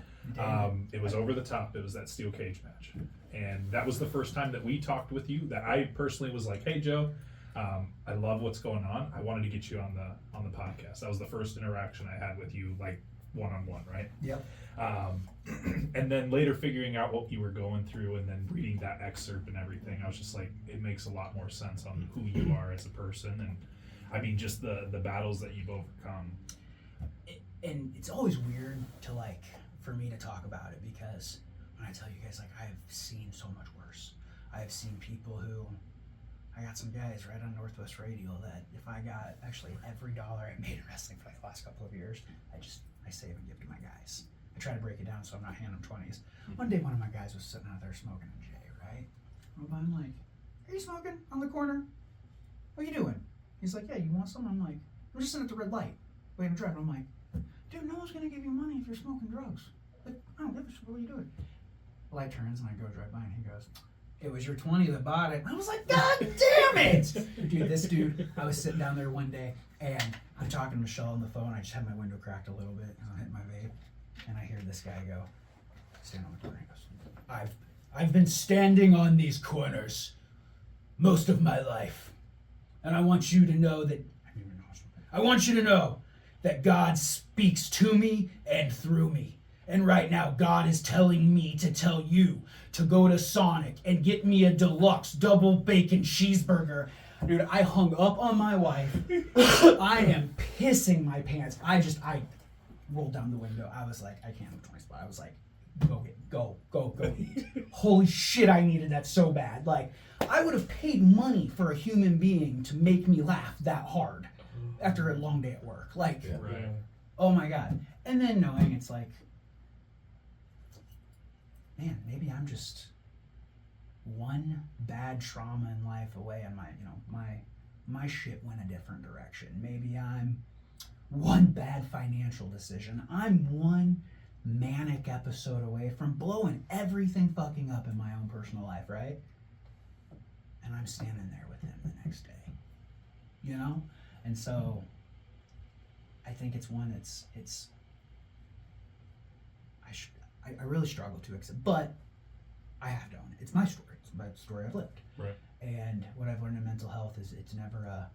It was over the top. It was that steel cage match, and that was the first time that we talked with you. That I personally was like, "Hey, Joe, I love what's going on. I wanted to get you on the podcast." That was the first interaction I had with you, like one-on-one, right? Yep. And then later figuring out what you were going through, and then reading that excerpt and everything, I was just like, it makes a lot more sense on who you are as a person, and I mean, just the battles that you've overcome. And it's always weird to, like, for me to talk about it, because when I tell you guys, like, I've seen so much worse. I've seen people who, I got some guys right on Northwest Radio that if I got actually every dollar I made in wrestling for like the last couple of years, I save and give to my guys. I try to break it down so I'm not handing them 20s. One day one of my guys was sitting out there smoking a J, right? I'm like, are you smoking on the corner? What are you doing? He's like, yeah, you want some? I'm like, we're just sitting at the red light, waiting to drive. I'm like, dude, no one's gonna give you money if you're smoking drugs. Like, I don't give a shit, what are you doing? The light turns and I go drive by and he goes, it was your 20 that bought it. I was like, God damn it! Dude, I was sitting down there one day and I'm talking to Michelle on the phone. I just had my window cracked a little bit and I'm hitting my vape. And I hear this guy go, stand on the corner. He goes, I've been standing on these corners most of my life. And I want you to know that, God speaks to me and through me. And right now, God is telling me to tell you to go to Sonic and get me a deluxe double bacon cheeseburger. Dude, I hung up on my wife. I am pissing my pants. I rolled down the window. I was like, I can't have a 20 spot. I was like, go eat. Holy shit, I needed that so bad. Like, I would have paid money for a human being to make me laugh that hard after a long day at work. Like, Right. Oh my God. And then knowing it's like, man, maybe I'm just one bad trauma in life away, and my shit went a different direction. Maybe I'm one bad financial decision. I'm one manic episode away from blowing everything fucking up in my own personal life, right? And I'm standing there with him the next day, you know? And so I think it's one, I really struggle to accept, but I have to own it. It's my story. It's my story I've lived. Right. And what I've learned in mental health is it's never a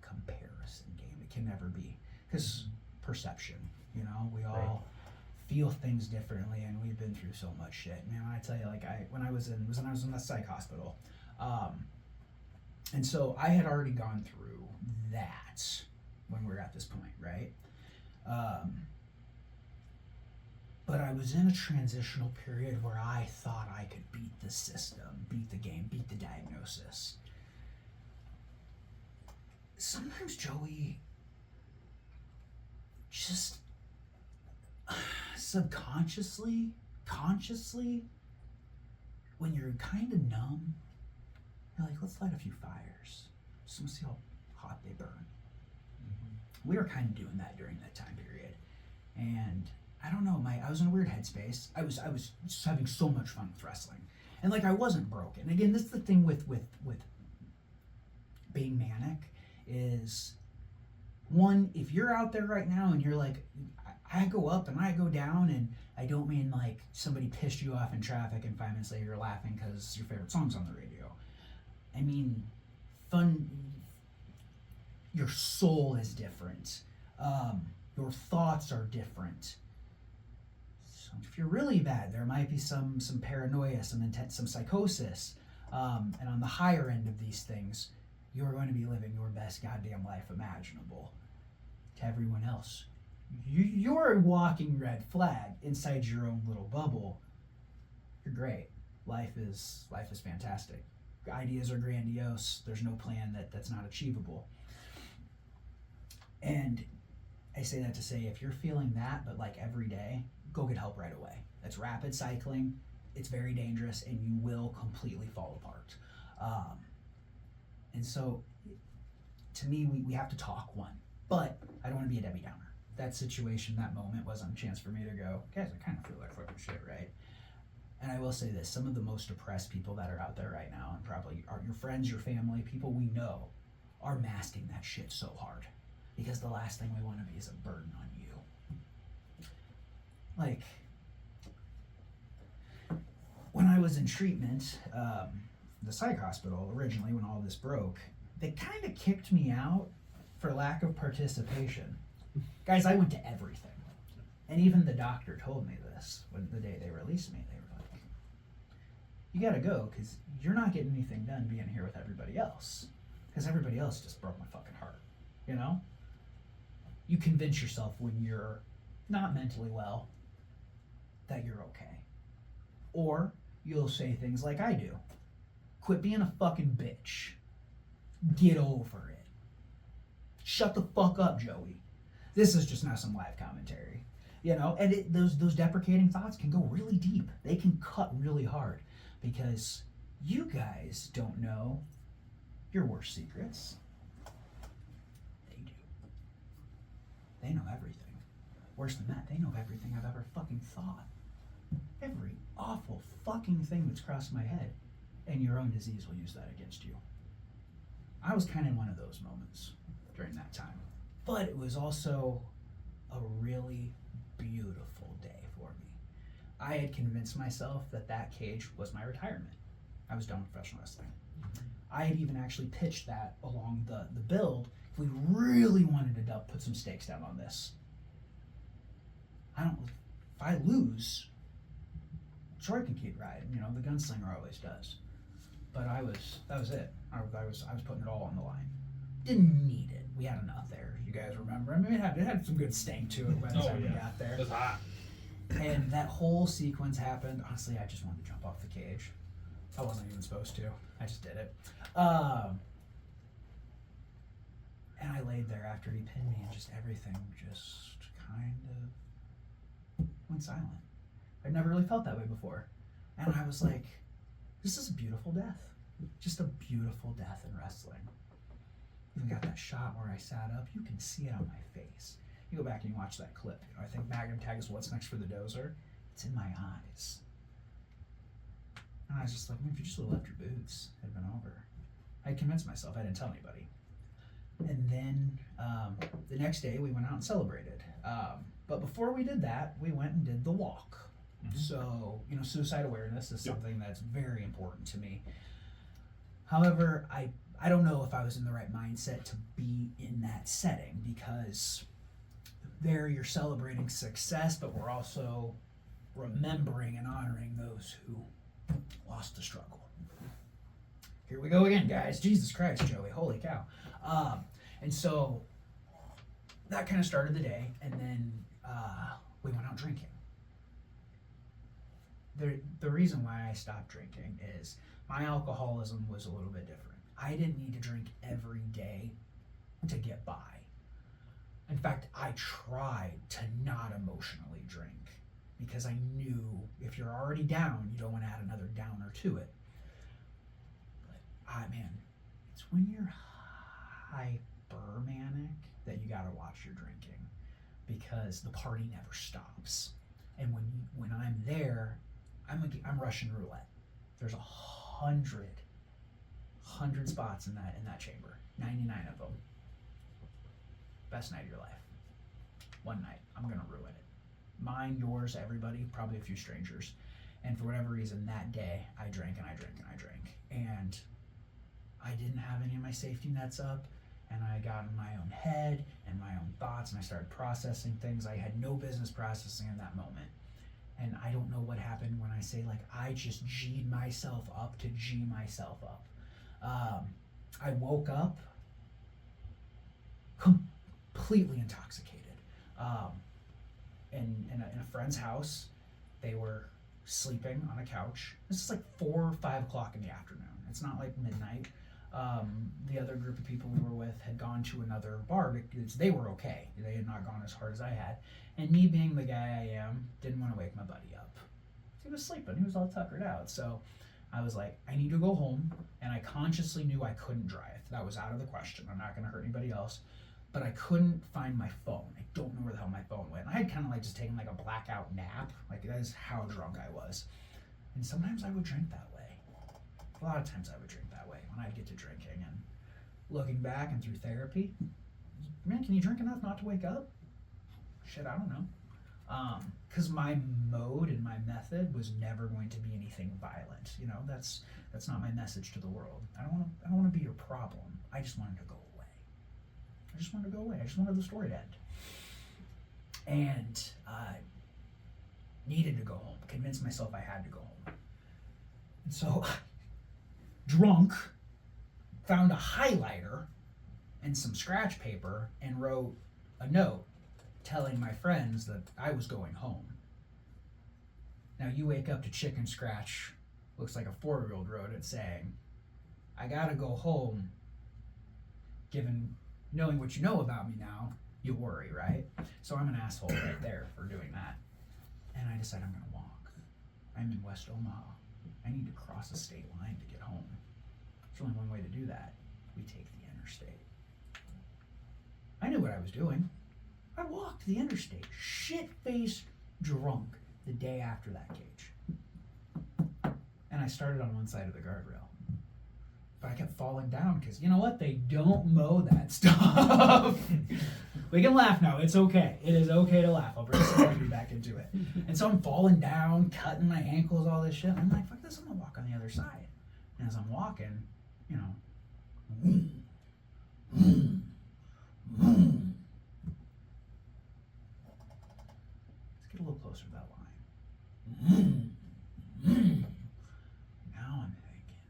comparison game. It can never be, because perception. You know, we all feel things differently, and we've been through so much shit. Man, I tell you, like when I was in the psych hospital, and so I had already gone through that when we were at this point, right? But I was in a transitional period where I thought I could beat the system, beat the game, beat the diagnosis. Sometimes, Joey, just subconsciously, consciously, when you're kind of numb, you're like, let's light a few fires. Just want to see how hot they burn. Mm-hmm. We were kind of doing that during that time period. And I don't know, I was in a weird headspace. I was just having so much fun with wrestling. And like, I wasn't broken. Again, this is the thing with being manic is, one, if you're out there right now and you're like, I go up and I go down, and I don't mean like somebody pissed you off in traffic and 5 minutes later you're laughing because your favorite song's on the radio. I mean, fun, your soul is different. Your thoughts are different. So if you're really bad, there might be some paranoia, some psychosis. And on the higher end of these things, you're going to be living your best goddamn life imaginable. To everyone else, you're a walking red flag inside your own little bubble. You're great. Life is fantastic. Ideas are grandiose. There's no plan that's not achievable. And I say that to say, if you're feeling that, but like every day, go get help right away. That's rapid cycling. It's very dangerous, and you will completely fall apart. And so, to me, we have to talk, one. But I don't want to be a Debbie Downer. That situation, that moment wasn't a chance for me to go, guys, I kind of feel like fucking shit, right? And I will say this, some of the most depressed people that are out there right now, and probably are your friends, your family, people we know, are masking that shit so hard. Because the last thing we want to be is a burden on you. Like, when I was in treatment, the psych hospital originally, when all this broke, they kind of kicked me out for lack of participation. Guys, I went to everything. And even the doctor told me this when the day they released me. They were like, you gotta go, because you're not getting anything done being here with everybody else. Because everybody else just broke my fucking heart, you know? You convince yourself when you're not mentally well that you're okay. Or you'll say things like I do. Quit being a fucking bitch. Get over it. Shut the fuck up, Joey. This is just not some live commentary. You know, and those deprecating thoughts can go really deep. They can cut really hard, because you guys don't know your worst secrets. They do. They know everything. Worse than that, they know everything I've ever fucking thought. Every awful fucking thing that's crossed my head. And your own disease will use that against you. I was kind of in one of those moments during that time. But it was also a really beautiful day for me. I had convinced myself that cage was my retirement. I was done with professional wrestling. I had even actually pitched that along the build. If we really wanted to put some stakes down on this, if I lose, Troy can keep riding. You know, the gunslinger always does. But that was it. I was putting it all on the line. Didn't need it. We had enough there. You guys remember? I mean, it had some good sting to it by the time we got there. It was hot. And that whole sequence happened. Honestly, I just wanted to jump off the cage. I wasn't even supposed to. I just did it. And I laid there after he pinned me, and just everything just went silent. I'd never really felt that way before. And I was like, this is a beautiful death. Just a beautiful death in wrestling. Even got that shot where I sat up. You can see it on my face. You go back and you watch that clip. You know, I think Magnum Tag is what's next for the Dozer. It's in my eyes. And I was just like, if you just would have left your boots, it'd have been over. I convinced myself. I didn't tell anybody. And then the next day we went out and celebrated. But before we did that, we went and did the walk. Mm-hmm. So, you know, suicide awareness is something that's very important to me. However, I don't know if I was in the right mindset to be in that setting, because there you're celebrating success, but we're also remembering and honoring those who lost the struggle. Here we go again, guys. Jesus Christ, Joey. Holy cow. And so that kind of started the day, and then we went out drinking. The reason why I stopped drinking is my alcoholism was a little bit different. I didn't need to drink every day to get by. In fact, I tried to not emotionally drink because I knew if you're already down, you don't want to add another downer to it. But man, it's when you're hypermanic that you gotta watch your drinking, because the party never stops. And when I'm there, I'm Russian roulette. There's 100 spots in that chamber. 99 of them. Best night of your life. One night. I'm gonna ruin it. Mine, yours, everybody, probably a few strangers. And for whatever reason, that day, I drank and I drank and I drank. And I didn't have any of my safety nets up, and I got in my own head and my own thoughts, and I started processing things I had no business processing in that moment. And I don't know what happened when I say, like, I just G'd myself up to G myself up. I woke up completely intoxicated. In a friend's house. They were sleeping on a couch. This is like 4 or 5 o'clock in the afternoon. It's not like midnight. The other group of people we were with had gone to another bar because they were okay. They had not gone as hard as I had. And me, being the guy I am, didn't want to wake my buddy up. He was sleeping. He was all tuckered out. So I was like, I need to go home. And I consciously knew I couldn't drive. That was out of the question. I'm not going to hurt anybody else. But I couldn't find my phone. I don't know where the hell my phone went. I had kind of like just taken like a blackout nap. Like, that is how drunk I was. And sometimes I would drink that way. A lot of times I would drink that way when I'd get to drinking. And looking back and through therapy, man, can you drink enough not to wake up? Shit, I don't know. Because my mode and my method was never going to be anything violent. You know, that's not my message to the world. I don't want to be your problem. I just wanted to go away. I just wanted to go away. I just wanted the story to end. And I needed to go home. Convinced myself I had to go home. And so, drunk, found a highlighter and some scratch paper and wrote a note telling my friends that I was going home. Now you wake up to chicken scratch, looks like a 4-year-old wrote it, saying, I gotta go home. Knowing what you know about me now, you worry, right? So I'm an asshole right there for doing that. And I decide I'm gonna walk. I'm in West Omaha. I need to cross a state line to get home. There's only one way to do that. We take the interstate. I knew what I was doing. I walked the interstate, shit-faced drunk, the day after that cage. And I started on one side of the guardrail. But I kept falling down because, you know what? They don't mow that stuff. We can laugh now. It's okay. It is okay to laugh. I'll bring some back into it. And so I'm falling down, cutting my ankles, all this shit. And I'm like, fuck this, I'm going to walk on the other side. And as I'm walking, you know, let's get a little closer to that line. Now I'm thinking,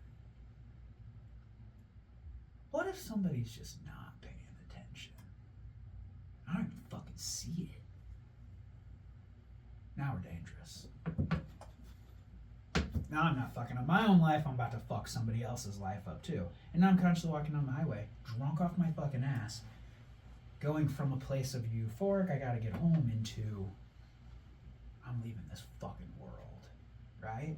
what if somebody's just not paying attention? I don't even fucking see it. Now we're dangerous. Now I'm not fucking up my own life, I'm about to fuck somebody else's life up too. And now I'm consciously walking on the highway, drunk off my fucking ass, going from a place of euphoric, I gotta get home, into I'm leaving this fucking world, right?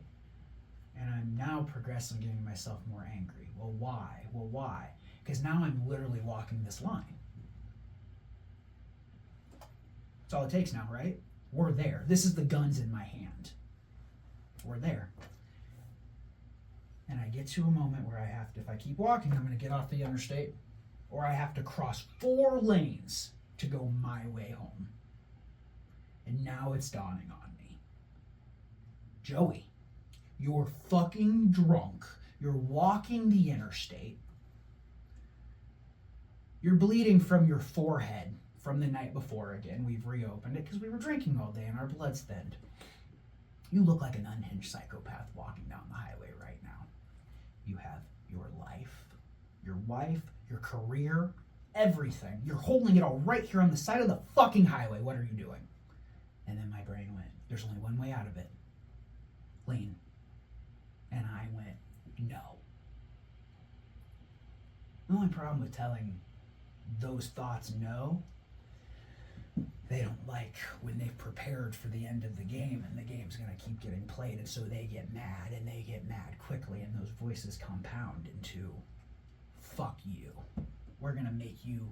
And I'm now progressively getting myself more angry. Well, why? Well, why? Because now I'm literally walking this line. That's all it takes now, right? We're there. This is the guns in my hand. We're there. And I get to a moment where I have to, if I keep walking, I'm going to get off the interstate, or I have to cross 4 lanes to go my way home. And now it's dawning on me. Joey, you're fucking drunk. You're walking the interstate. You're bleeding from your forehead from the night before again. We've reopened it because we were drinking all day and our blood's thinned. You look like an unhinged psychopath walking down the highway right now. You have your life, your wife, your career, everything. You're holding it all right here on the side of the fucking highway. What are you doing? And then my brain went, there's only one way out of it. Lean. And I went, no. The only problem with telling those thoughts no, they don't like when they've prepared for the end of the game and the game's going to keep getting played, and so they get mad, and they get mad quickly, and those voices compound into fuck you. We're going to make you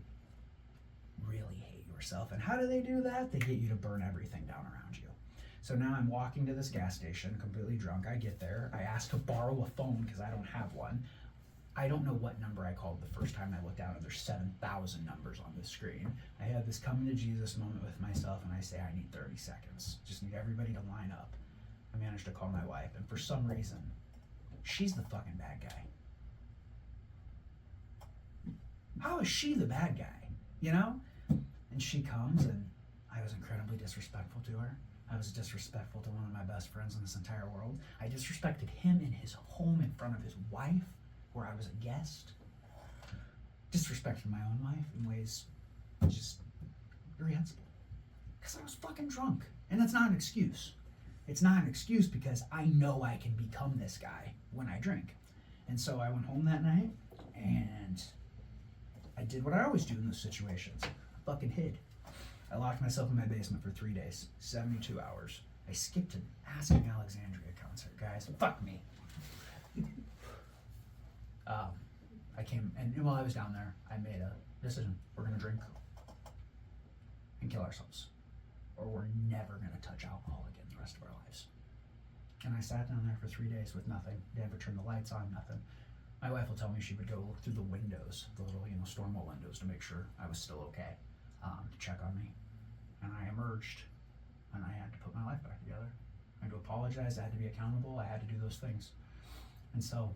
really hate yourself. And how do they do that? They get you to burn everything down around you. So now I'm walking to this gas station completely drunk. I get there. I ask to borrow a phone because I don't have one. I don't know what number I called the first time I looked down, and there's 7,000 numbers on the screen. I have this coming to Jesus moment with myself, and I say, I need 30 seconds. Just need everybody to line up. I managed to call my wife, and for some reason, she's the fucking bad guy. How is she the bad guy? You know? And she comes, and I was incredibly disrespectful to her. I was disrespectful to one of my best friends in this entire world. I disrespected him in his home in front of his wife, where I was a guest. Disrespected my own life in ways just reprehensible. Because I was fucking drunk. And that's not an excuse. It's not an excuse because I know I can become this guy when I drink. And so I went home that night and I did what I always do in those situations. I fucking hid. I locked myself in my basement for 3 days, 72 hours. I skipped an Asking Alexandria concert, guys. Fuck me. I came, and while I was down there, I made a decision. We're gonna drink and kill ourselves, or we're never gonna touch alcohol again the rest of our lives. And I sat down there for 3 days with nothing. Never turned the lights on, nothing. My wife will tell me she would go look through the windows, the little, storm wall windows, to make sure I was still okay, to check on me. And I emerged, and I had to put my life back together. I had to apologize. I had to be accountable. I had to do those things. And so,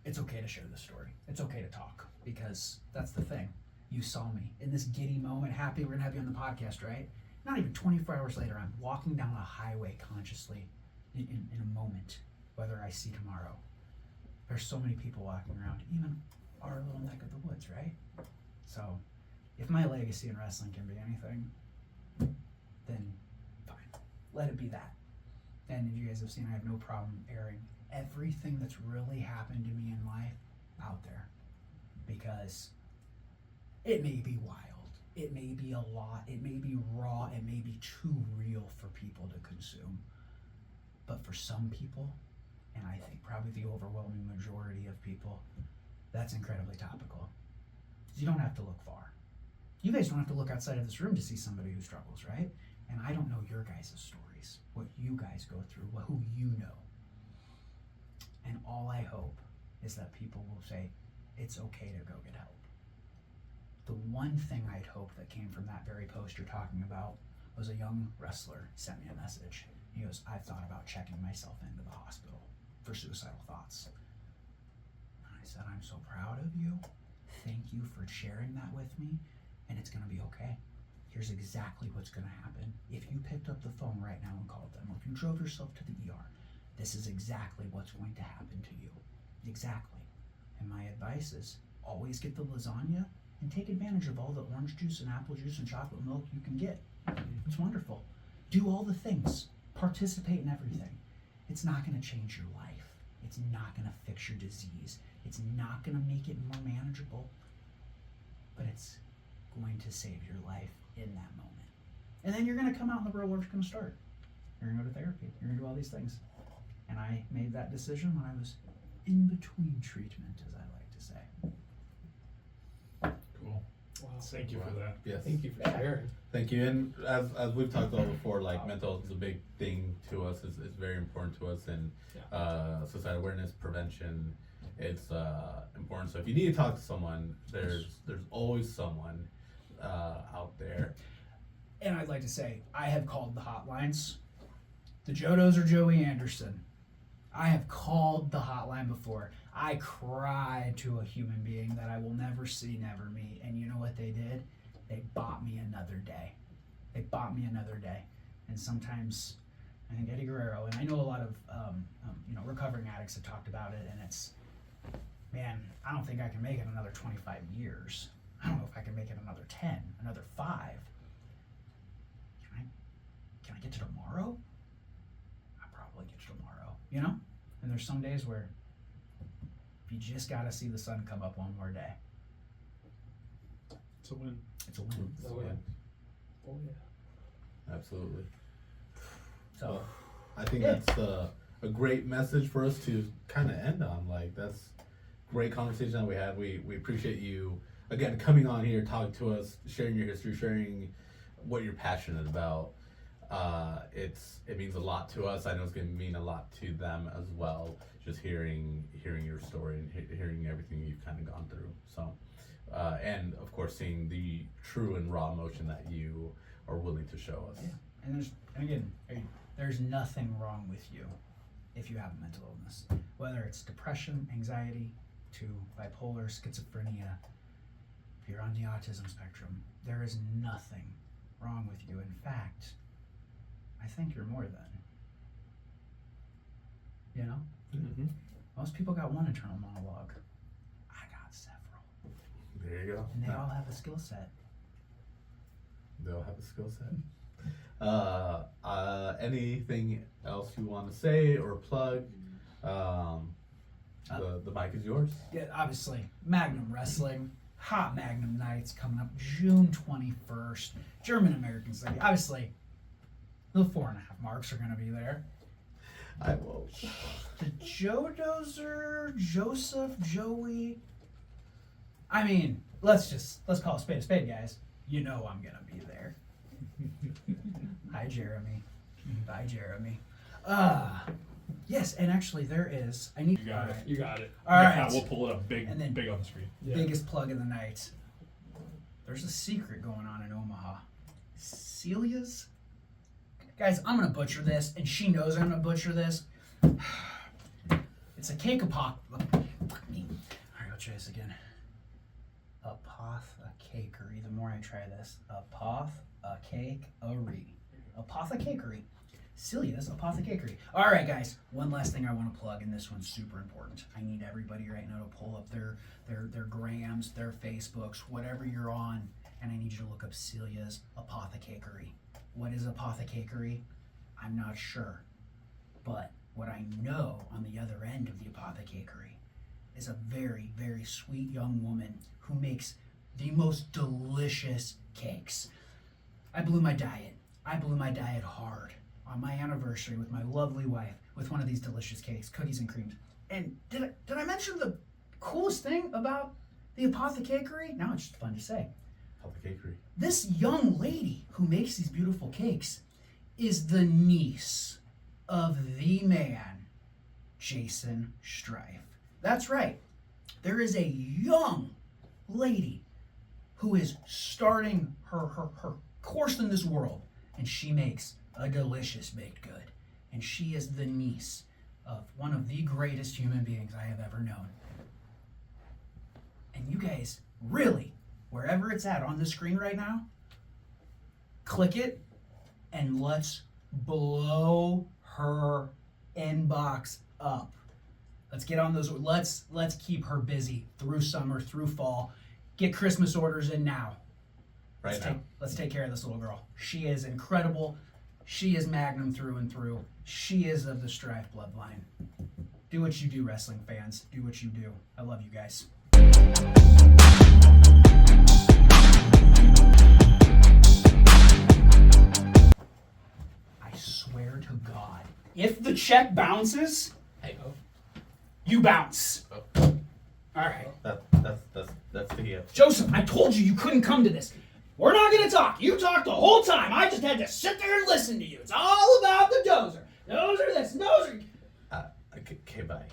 it's okay to share this story. It's okay to talk, because that's the thing. You saw me in this giddy moment, happy we're gonna have you on the podcast, right? Not even 24 hours later, I'm walking down a highway consciously in a moment, whether I see tomorrow. There's so many people walking around, even our little neck of the woods, right? So, if my legacy in wrestling can be anything, then fine. Let it be that. And as you guys have seen, I have no problem airing everything that's really happened to me in life out there, because it may be wild, it may be a lot, it may be raw, it may be too real for people to consume, but for some people, and I think probably the overwhelming majority of people, that's incredibly topical. You don't have to look far. You guys don't have to look outside of this room to see somebody who struggles, right? And I don't know your guys' stories, what you guys go through, who you know. And all I hope is that people will say, it's okay to go get help. The one thing I'd hope that came from that very post you're talking about was a young wrestler sent me a message. He goes, I've thought about checking myself into the hospital for suicidal thoughts. And I said, I'm so proud of you. Thank you for sharing that with me. And it's going to be okay. Here's exactly what's going to happen. If you picked up the phone right now and called them, or if you drove yourself to the ER, this is exactly what's going to happen to you. Exactly. And my advice is always get the lasagna and take advantage of all the orange juice and apple juice and chocolate milk you can get. It's wonderful. Do all the things. Participate in everything. It's not going to change your life. It's not going to fix your disease. It's not going to make it more manageable. But it's going to save your life in that moment. And then you're going to come out and the real work's going to start. You're going to go to therapy. You're going to do all these things. And I made that decision when I was in between treatment, as I like to say. Cool. Wow. Thank you for that. Yes. Thank you for sharing. Thank you. And as we've talked about before, like mental health is a big thing to us. It's very important to us, and suicide awareness, prevention. It's important. So if you need to talk to someone, there's always someone out there. And I'd like to say, I have called the hotlines. The Joe Dozer, Joey Anderson. I have called the hotline before. I cried to a human being that I will never see, never meet. And you know what they did? They bought me another day. They bought me another day. And sometimes, I think Eddie Guerrero, and I know a lot of recovering addicts have talked about it, and it's, man, I don't think I can make it another 25 years. I don't know if I can make it another 10, another 5. Can I get to tomorrow? I'll probably get to tomorrow, you know? And there's some days where you just gotta see the sun come up one more day. It's a win. It's a win. Oh, Yeah, Oh yeah. absolutely. So, Well, I think that's a great message for us to kind of end on. Like, that's great conversation that we had. We appreciate you again coming on here, talking to us, sharing your history, sharing what you're passionate about. It means a lot to us. I know it's going to mean a lot to them as well. Just hearing your story and hearing everything you've kind of gone through. So, and of course, seeing the true and raw emotion that you are willing to show us. yeah. And there's nothing wrong with you if you have a mental illness. Whether it's depression, anxiety, to bipolar, schizophrenia, if you're on the autism spectrum, there is nothing wrong with you. In fact, I think you're more than. You know? Mm-hmm. Most people got one internal monologue. I got several. There you go. And they all have a skill set. They'll have a skill set. Anything else you want to say or plug? The mic is yours. Yeah, obviously, Magnum Wrestling, Hot Magnum Nights coming up June 21st. German American City. Obviously, the 4.5 marks are going to be there. I will. The Joe Dozer, Joseph, Joey. I mean, let's call a spade, guys. You know I'm going to be there. Hi, Jeremy. Bye, Jeremy. Yes, and actually there is. I need. You got it. You got it. All right. Yeah, we'll pull it up big, And then- big on the screen. Yeah. Biggest plug of the night. There's a secret going on in Omaha. Celia's. Guys, I'm gonna butcher this, and she knows I'm gonna butcher this. It's a cake Fuck me. Alright, I'll try this again. Apothecakery. The more I try this. Apothecakery. Apothecakery. Celia's Apothecakery. Alright, guys. One last thing I want to plug, and this one's super important. I need everybody right now to pull up their grams, their Facebooks, whatever you're on, and I need you to look up Celia's Apothecakery. What is Apothecakery? I'm not sure. But what I know on the other end of the Apothecakery is a very, very sweet young woman who makes the most delicious cakes. I blew my diet. I blew my diet hard on my anniversary with my lovely wife with one of these delicious cakes, cookies and creams. And did I mention the coolest thing about the Apothecakery? Now it's just fun to say. Apothecakery. This young lady who makes these beautiful cakes is the niece of the man, Jason Strife. That's right. There is a young lady who is starting her course in this world, and she makes a delicious baked good. And she is the niece of one of the greatest human beings I have ever known. And you guys, really, wherever it's at on the screen right now, click it and let's blow her inbox up. Let's get on those. Let's keep her busy through summer, through fall. Get Christmas orders in now. Let's take care of this little girl. She is incredible. She is Magnum through and through. She is of the Strife bloodline. Do what you do, wrestling fans. Do what you do. I love you guys. check bounces, Hey, you bounce. Oh. All right. That's the gift. Joseph, I told you couldn't come to this. We're not going to talk. You talked the whole time. I just had to sit there and listen to you. It's all about the dozer. Dozer this, dozer. Okay, bye.